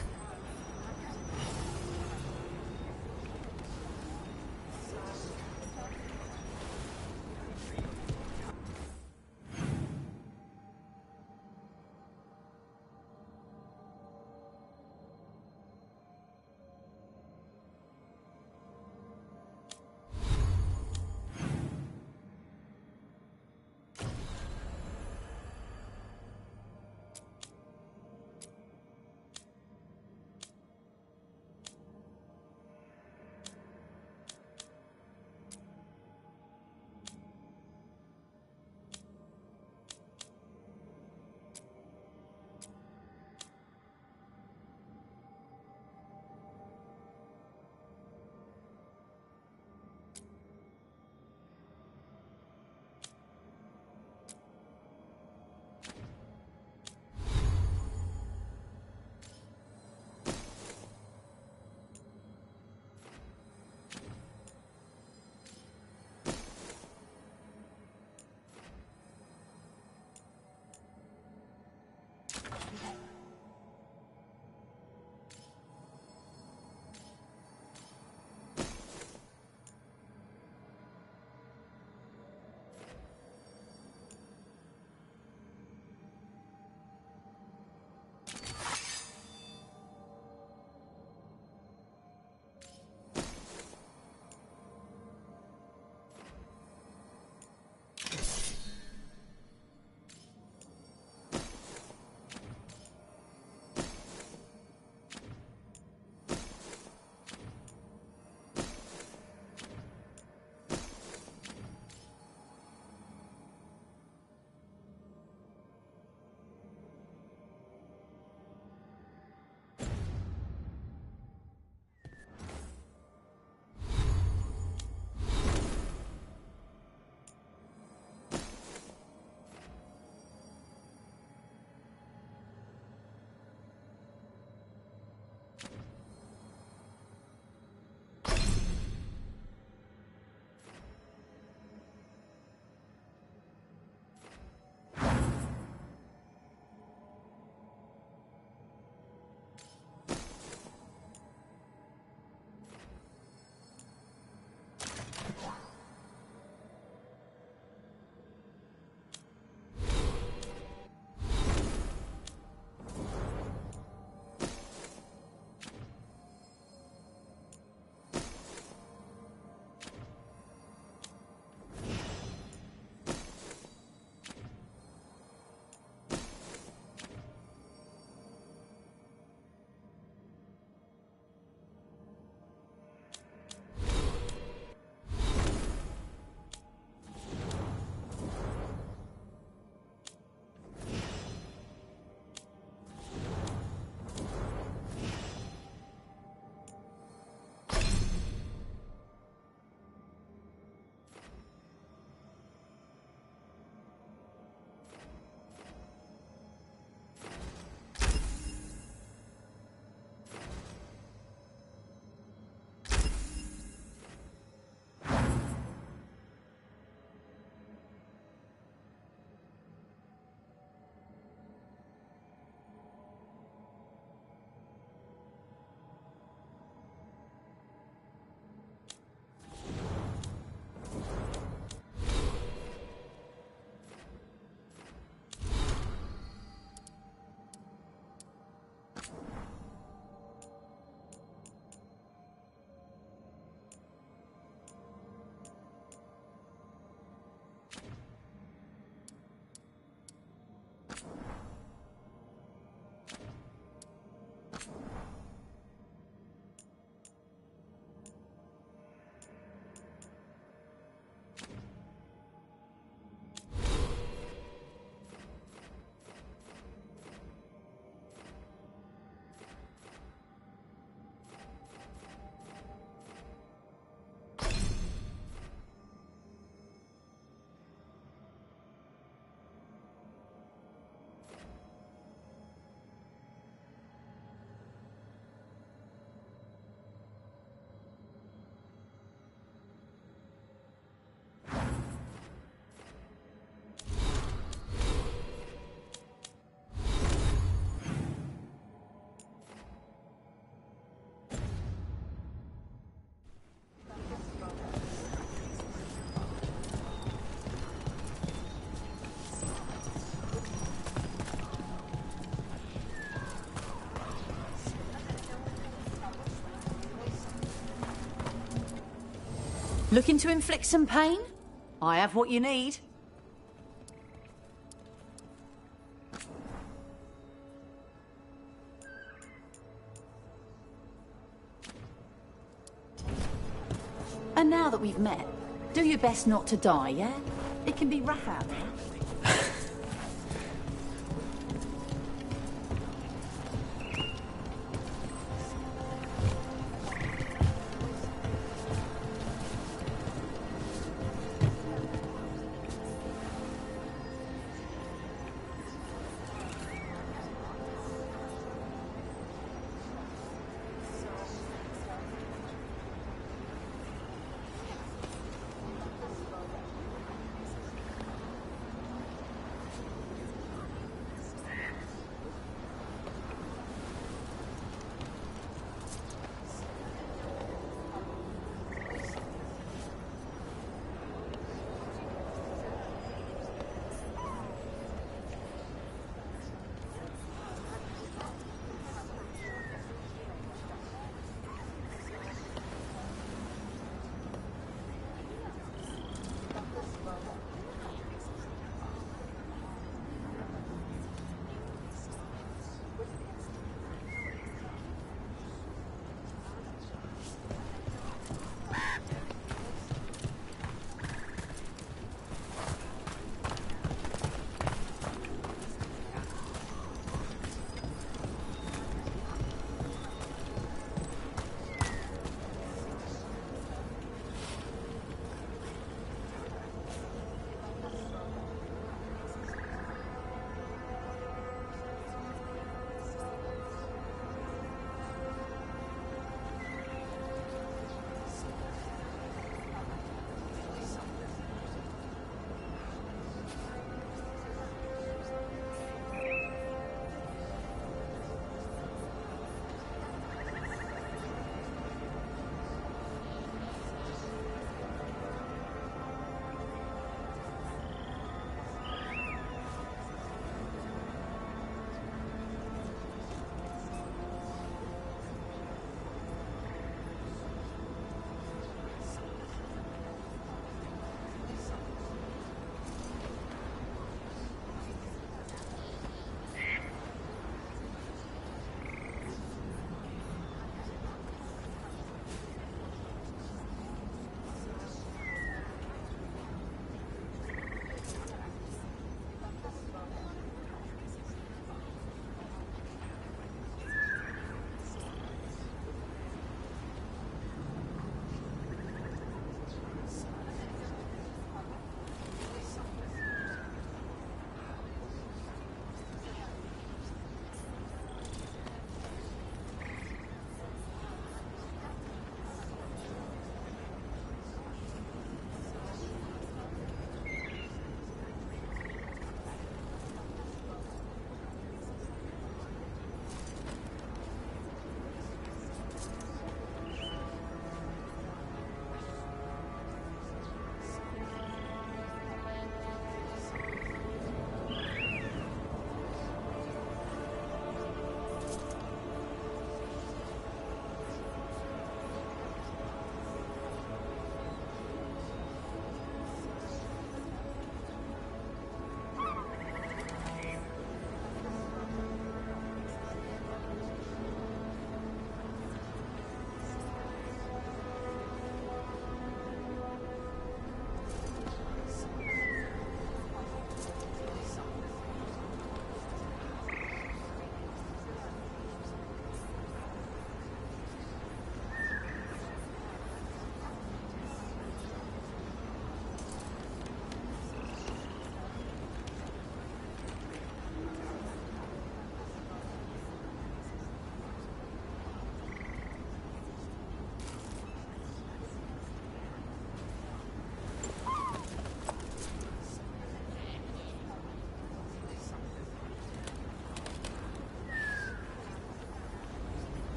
Looking to inflict some pain? I have what you need. And now that we've met, do your best not to die, yeah? It can be rough out there.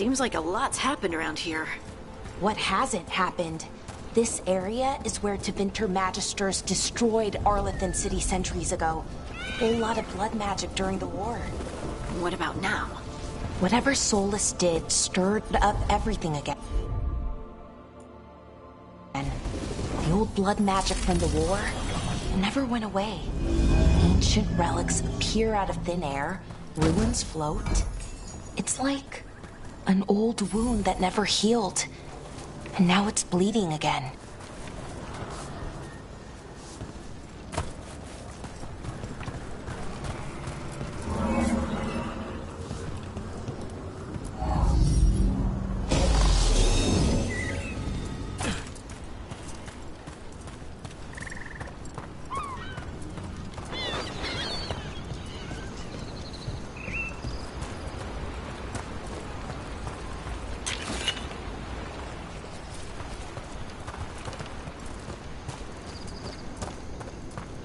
Seems like a lot's happened around here. What hasn't happened? This area is where Tevinter Magisters destroyed Arlethan City centuries ago. A whole lot of blood magic during the war. What about now? Whatever Solus did stirred up everything again. And the old blood magic from the war never went away. Ancient relics appear out of thin air, ruins float. It's like an old wound that never healed, and now it's bleeding again.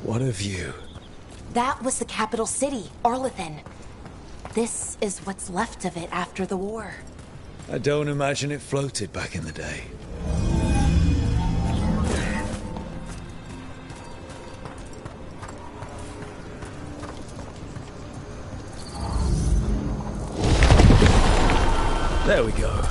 What a view. That was the capital city, Arlethan. This is what's left of it after the war. I don't imagine it floated back in the day. There we go.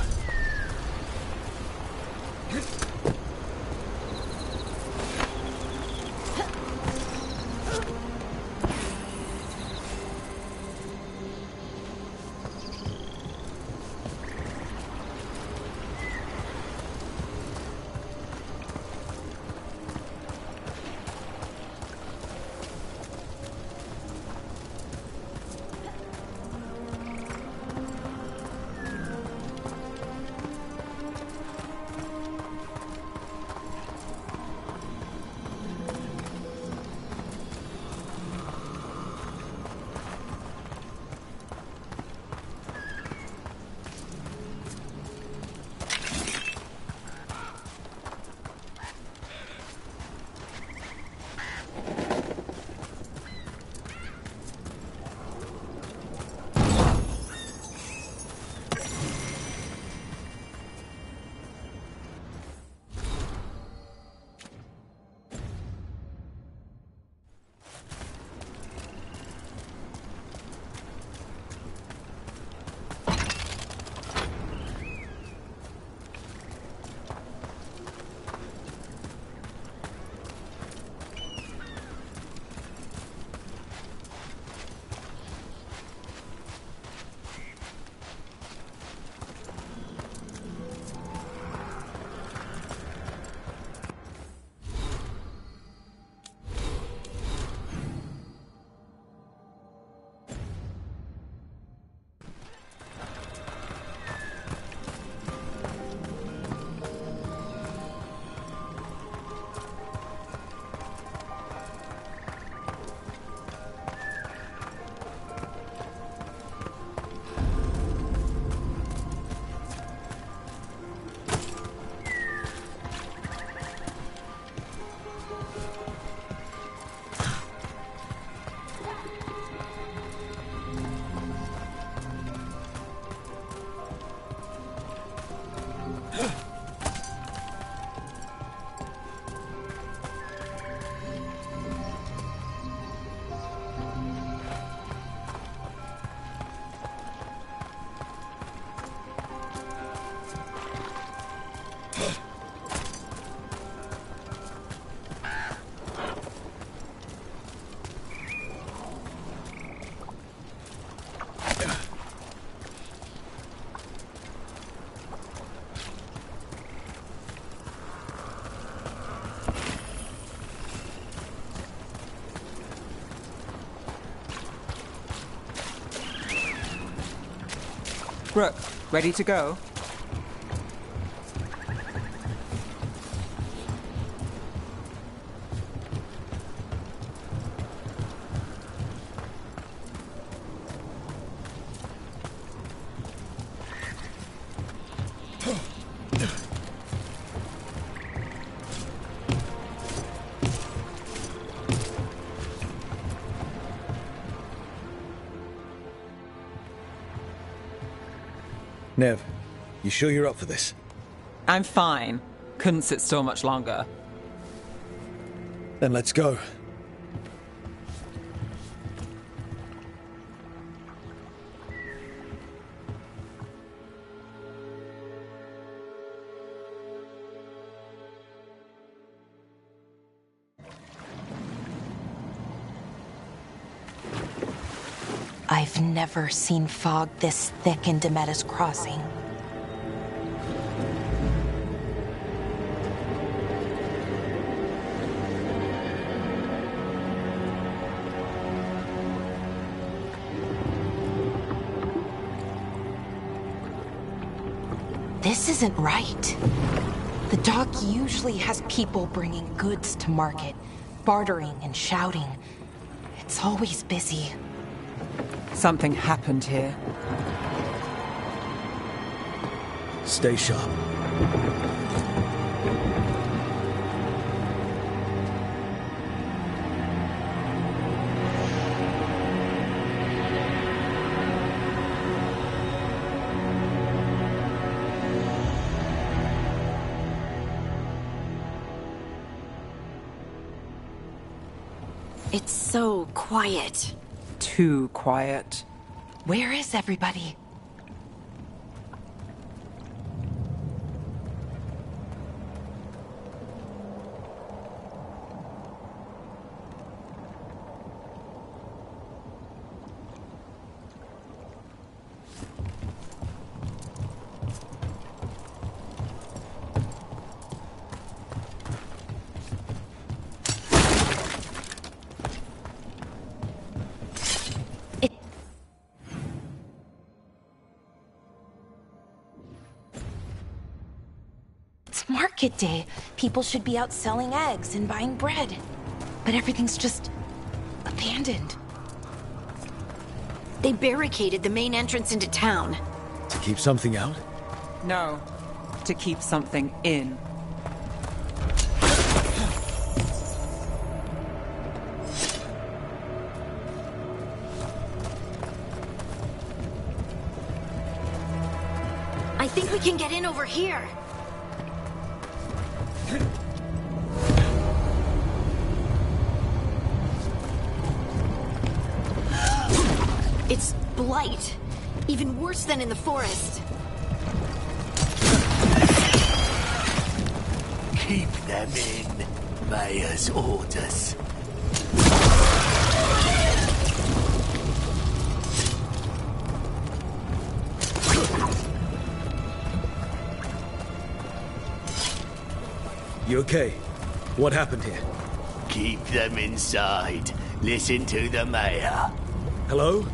Brooke, ready to go? Nev, You sure you're up for this? I'm fine. Couldn't sit still much longer. Then let's go. I've never seen fog this thick in Demetta's Crossing. This isn't right. The dock usually has people bringing goods to market, bartering and shouting. It's always busy. Something happened here. Stay sharp. It's so quiet. Too quiet. Where is everybody? It's market day. People should be out selling eggs and buying bread. But everything's just abandoned. They barricaded the main entrance into town. To keep something out? No. To keep something in. I think we can get in over here. It's blight. Even worse than in the forest. Keep them in. Mayor's orders. You okay? What happened here? Keep them inside. Listen to the mayor. Hello?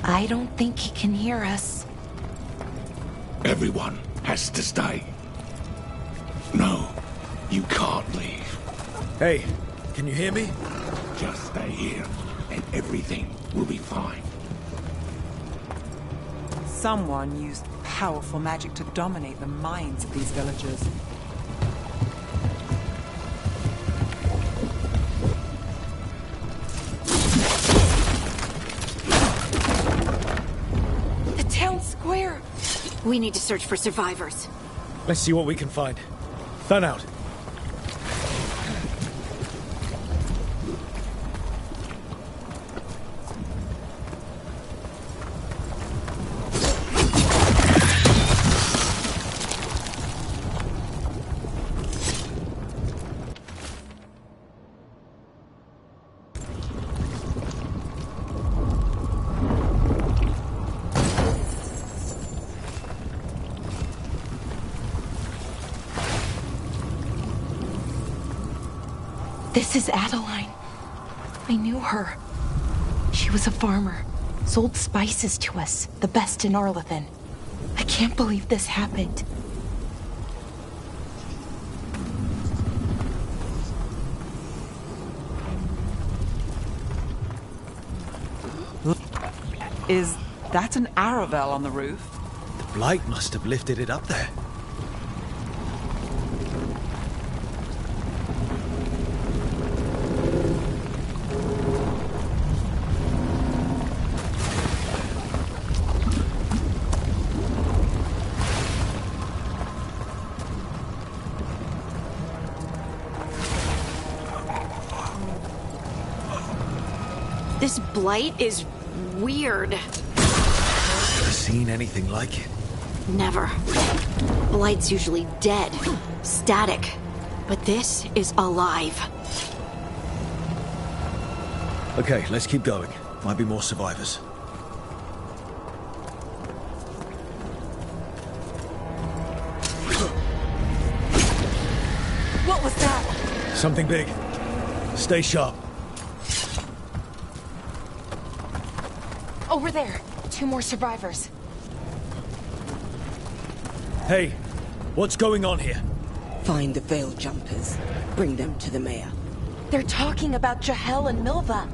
I don't think he can hear us. Everyone has to stay. No, you can't leave. Hey, can you hear me? Just stay here, and everything will be fine. Someone used powerful magic to dominate the minds of these villagers. The town square. We need to search for survivors. Let's see what we can find. Thun out. This is Adeline. I knew her. She was a farmer, sold spices to us, the best in Arlathan. I can't believe this happened. Is that an Aravel on the roof? The blight must have lifted it up there. This blight is weird. Seen anything like it? Never. Blight's usually dead, static. But this is alive. Okay, let's keep going. Might be more survivors. What was that? Something big. Stay sharp. Over there. 2 more survivors. Hey, what's going on here? Find the veil jumpers. Bring them to the mayor. They're talking about Jahel and Milva.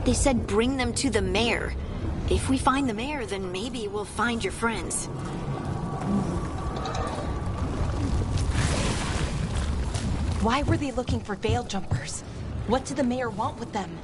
They said bring them to the mayor. If we find the mayor, then maybe we'll find your friends. Why were they looking for veil jumpers? What did the mayor want with them?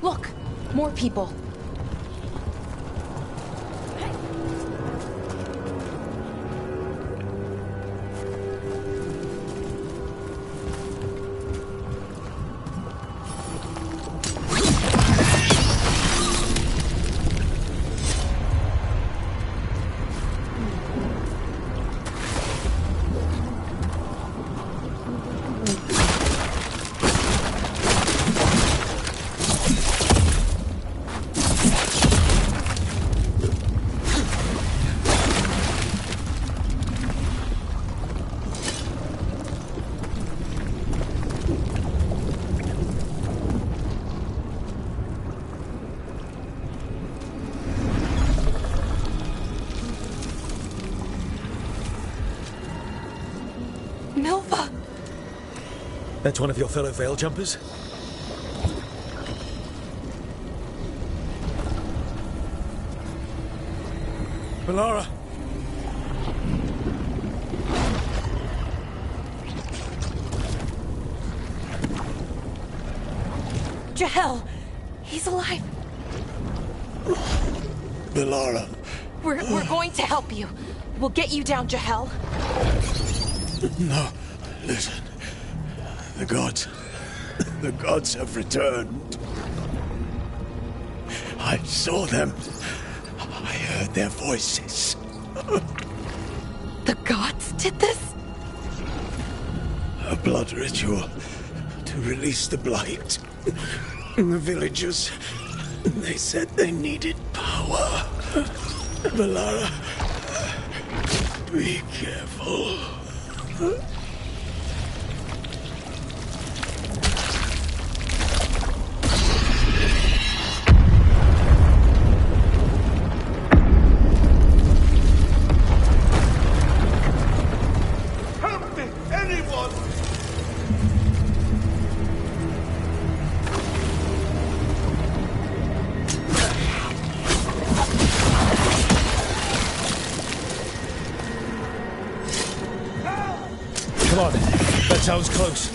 Look, more people. Milva! That's one of your fellow veil jumpers? Melara! Jahel! He's alive! Melara. We're going to help you. We'll get you down, Jahel. No, listen. The gods have returned. I saw them. I heard their voices. The gods did this? A blood ritual to release the blight. The villagers, they said they needed power. Melara, be careful. Help me! Anyone! Come on, that sounds close.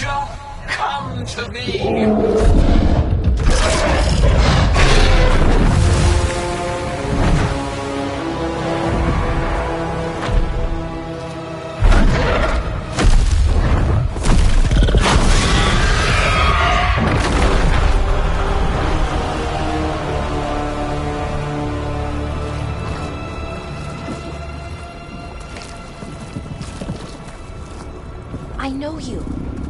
danger, come to me. I know you.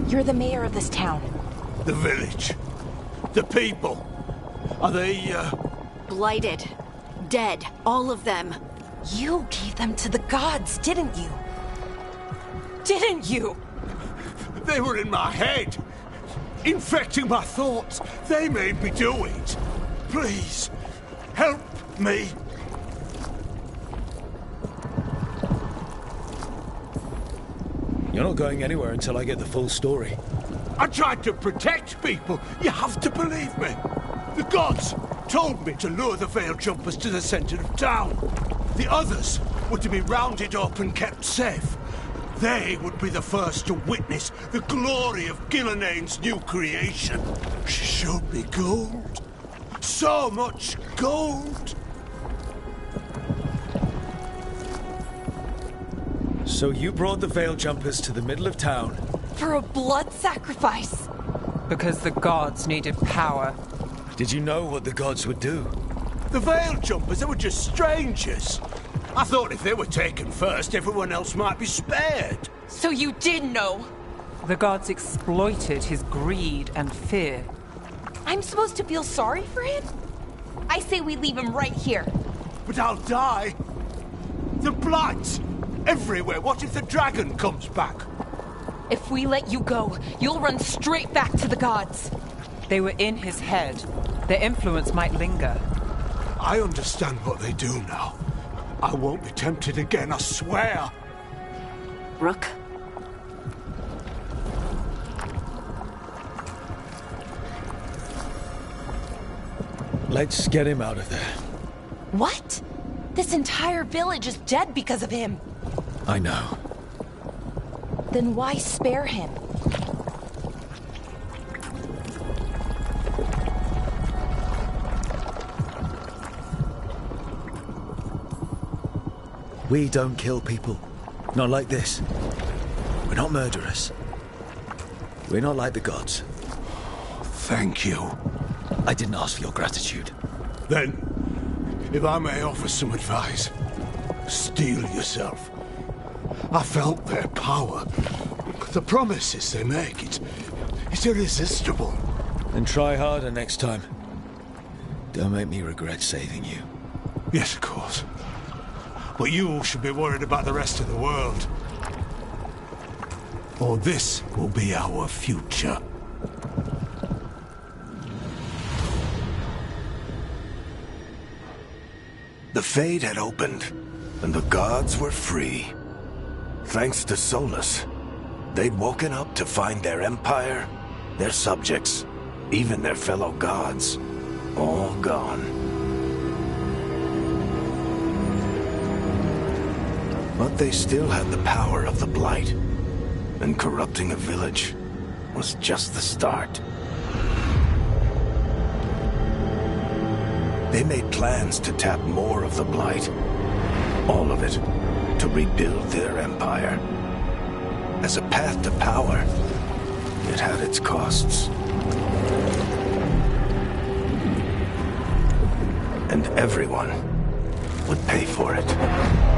You're the mayor of this town. The village. The people. Are they, Blighted. Dead. All of them. You gave them to the gods, didn't you? Didn't you? They were in my head. Infecting my thoughts. They made me do it. Please, help me. You're not going anywhere until I get the full story. I tried to protect people. You have to believe me. The gods told me to lure the Veil Jumpers to the center of town. The others were to be rounded up and kept safe. They would be the first to witness the glory of Gillenane's new creation. She showed me gold. So much gold. So you brought the Veil Jumpers to the middle of town? For a blood sacrifice. Because the gods needed power. Did you know what the gods would do? The Veil Jumpers, they were just strangers. I thought if they were taken first, everyone else might be spared. So you did know? The gods exploited his greed and fear. I'm supposed to feel sorry for him? I say we leave him right here. But I'll die. The blight. Everywhere. What if the dragon comes back? If we let you go, you'll run straight back to the gods. They were in his head. Their influence might linger. I understand what they do now. I won't be tempted again, I swear. Rook? Let's get him out of there. What? This entire village is dead because of him. I know. Then why spare him? We don't kill people. Not like this. We're not murderers. We're not like the gods. Thank you. I didn't ask for your gratitude. Then, if I may offer some advice, steel yourself. I felt their power. The promises they make, it's irresistible. Then try harder next time. Don't make me regret saving you. Yes, of course. But you should be worried about the rest of the world. Or this will be our future. The Fade had opened, and the gods were free. Thanks to Solus, they'd woken up to find their empire, their subjects, even their fellow gods, all gone. But they still had the power of the Blight, and corrupting a village was just the start. They made plans to tap more of the Blight, all of it, to rebuild their empire. As a path to power, it had its costs. And everyone would pay for it.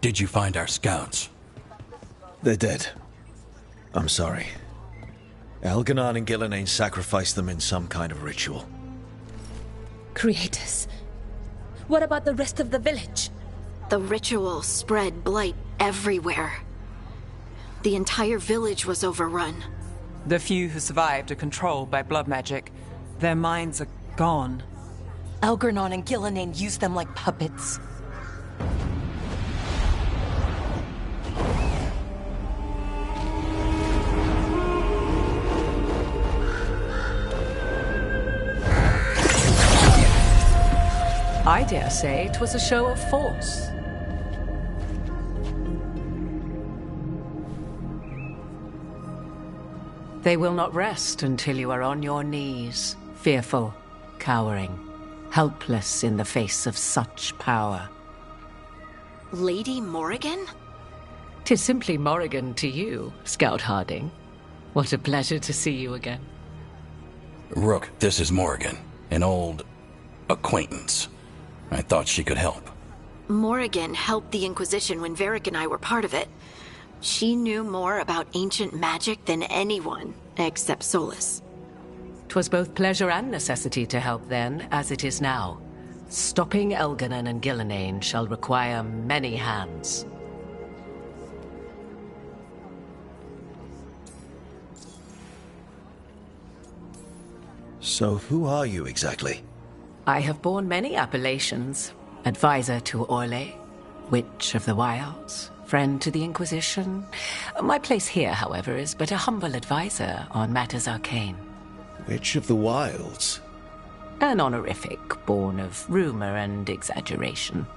Did you find our scouts? They're dead. I'm sorry. Elganon and Gillenane sacrificed them in some kind of ritual. Creators. What about the rest of the village? The ritual spread blight everywhere. The entire village was overrun. The few who survived are controlled by blood magic. Their minds are gone. Elganon and Gillenane used them like puppets. I dare say it was a show of force. They will not rest until you are on your knees, fearful, cowering, helpless in the face of such power. Lady Morrigan? 'Tis simply Morrigan to you, Scout Harding. What a pleasure to see you again. Rook, this is Morrigan, an old acquaintance. I thought she could help. Morrigan helped the Inquisition when Varric and I were part of it. She knew more about ancient magic than anyone, except Solus. 'Twas both pleasure and necessity to help then, as it is now. Stopping Elganon and Gillenane shall require many hands. So who are you exactly? I have borne many appellations. Advisor to Orlais, Witch of the Wilds, friend to the Inquisition. My place here, however, is but a humble advisor on matters arcane. Witch of the Wilds? An honorific born of rumor and exaggeration.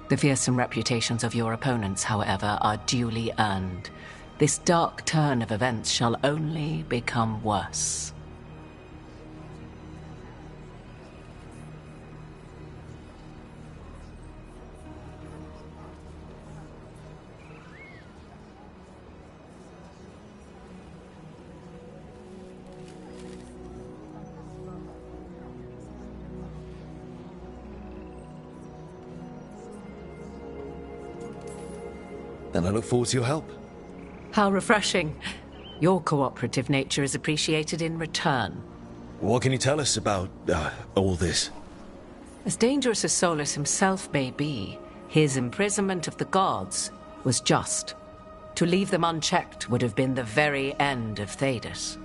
The fearsome reputations of your opponents, however, are duly earned. This dark turn of events shall only become worse. Then I look forward to your help. How refreshing. Your cooperative nature is appreciated in return. What can you tell us about, all this? As dangerous as Solus himself may be, his imprisonment of the gods was just. To leave them unchecked would have been the very end of Thedas.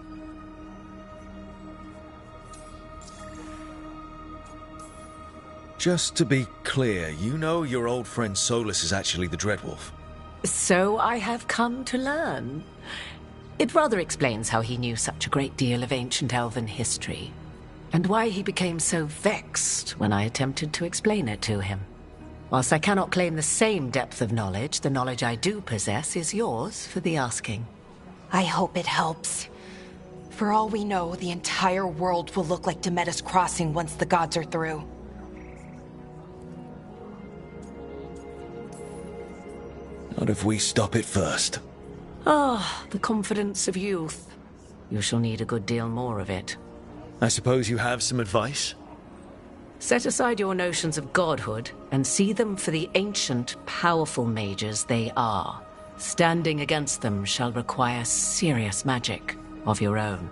Just to be clear, you know your old friend Solus is actually the Dreadwolf. So I have come to learn. It rather explains how he knew such a great deal of ancient elven history, and why he became so vexed when I attempted to explain it to him. Whilst I cannot claim the same depth of knowledge, the knowledge I do possess is yours for the asking. I hope it helps. For all we know, the entire world will look like Demetus Crossing once the gods are through. Not if we stop it first. Ah, the confidence of youth. You shall need a good deal more of it. I suppose you have some advice? Set aside your notions of godhood and see them for the ancient, powerful mages they are. Standing against them shall require serious magic of your own.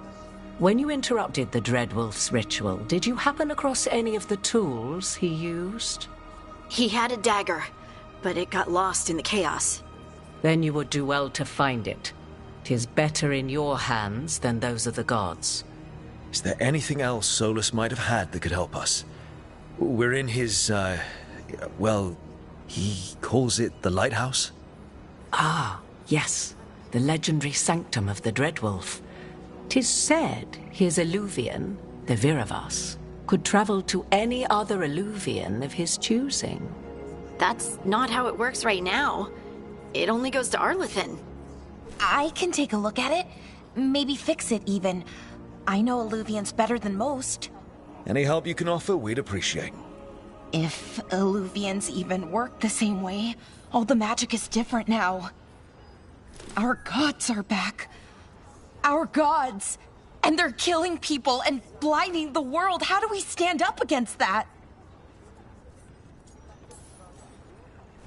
When you interrupted the Dreadwolf's ritual, did you happen across any of the tools he used? He had a dagger, but it got lost in the chaos. Then you would do well to find it. 'Tis better in your hands than those of the gods. Is there anything else Solus might have had that could help us? We're in his, well, he calls it the lighthouse? Ah, yes. The legendary sanctum of the Dreadwolf. 'Tis said his Illuvian, the Viravas, could travel to any other Illuvian of his choosing. That's not how it works right now. It only goes to Arlethan. I can take a look at it. Maybe fix it, even. I know Illuvians better than most. Any help you can offer, we'd appreciate. If Illuvians even work the same way, all the magic is different now. Our gods are back. Our gods! And they're killing people and blinding the world. How do we stand up against that?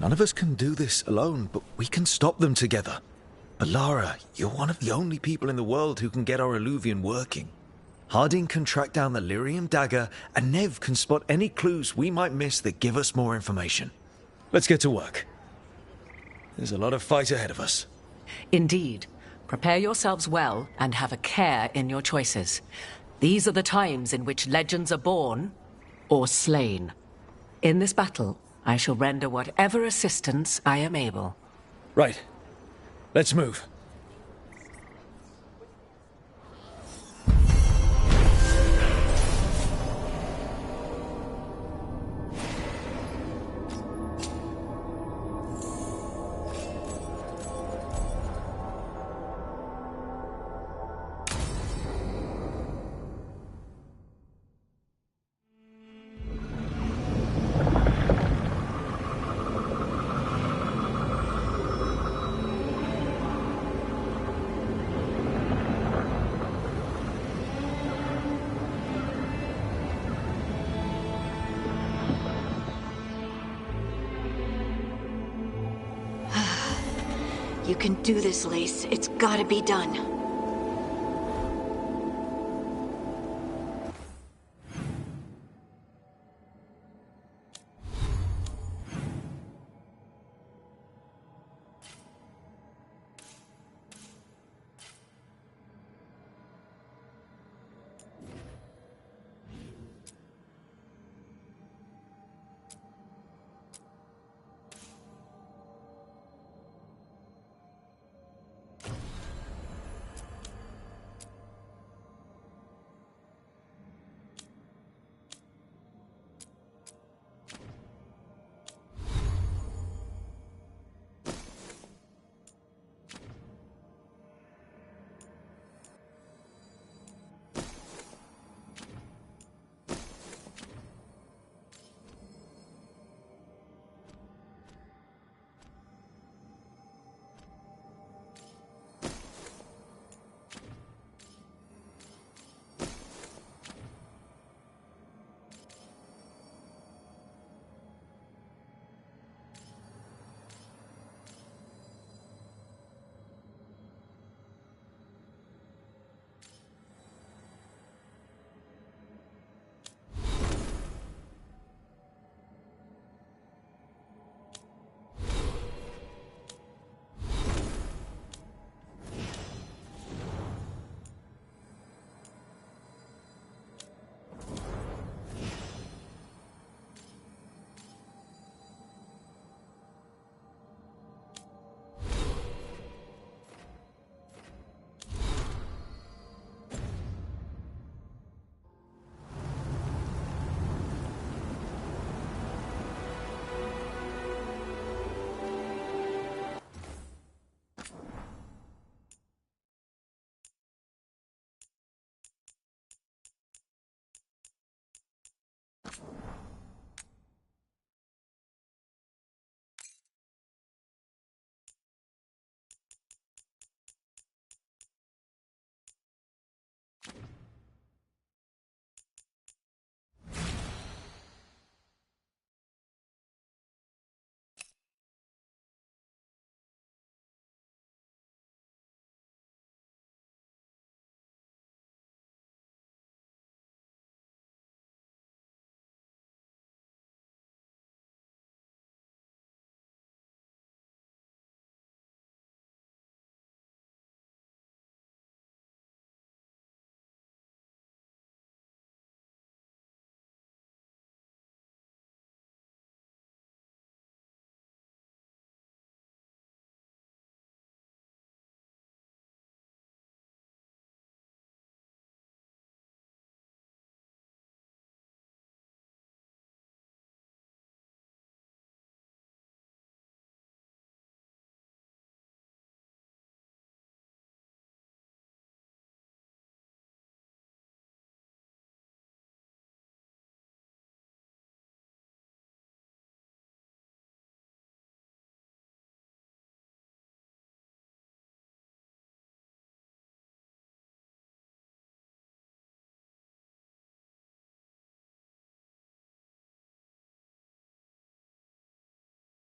None of us can do this alone, but we can stop them together. Alara, you're one of the only people in the world who can get our Illuvian working. Harding can track down the Lyrium dagger, and Nev can spot any clues we might miss that give us more information. Let's get to work. There's a lot of fight ahead of us. Indeed. Prepare yourselves well and have a care in your choices. These are the times in which legends are born or slain. In this battle, I shall render whatever assistance I am able. Right. Let's move. You can do this, Lace. It's gotta be done.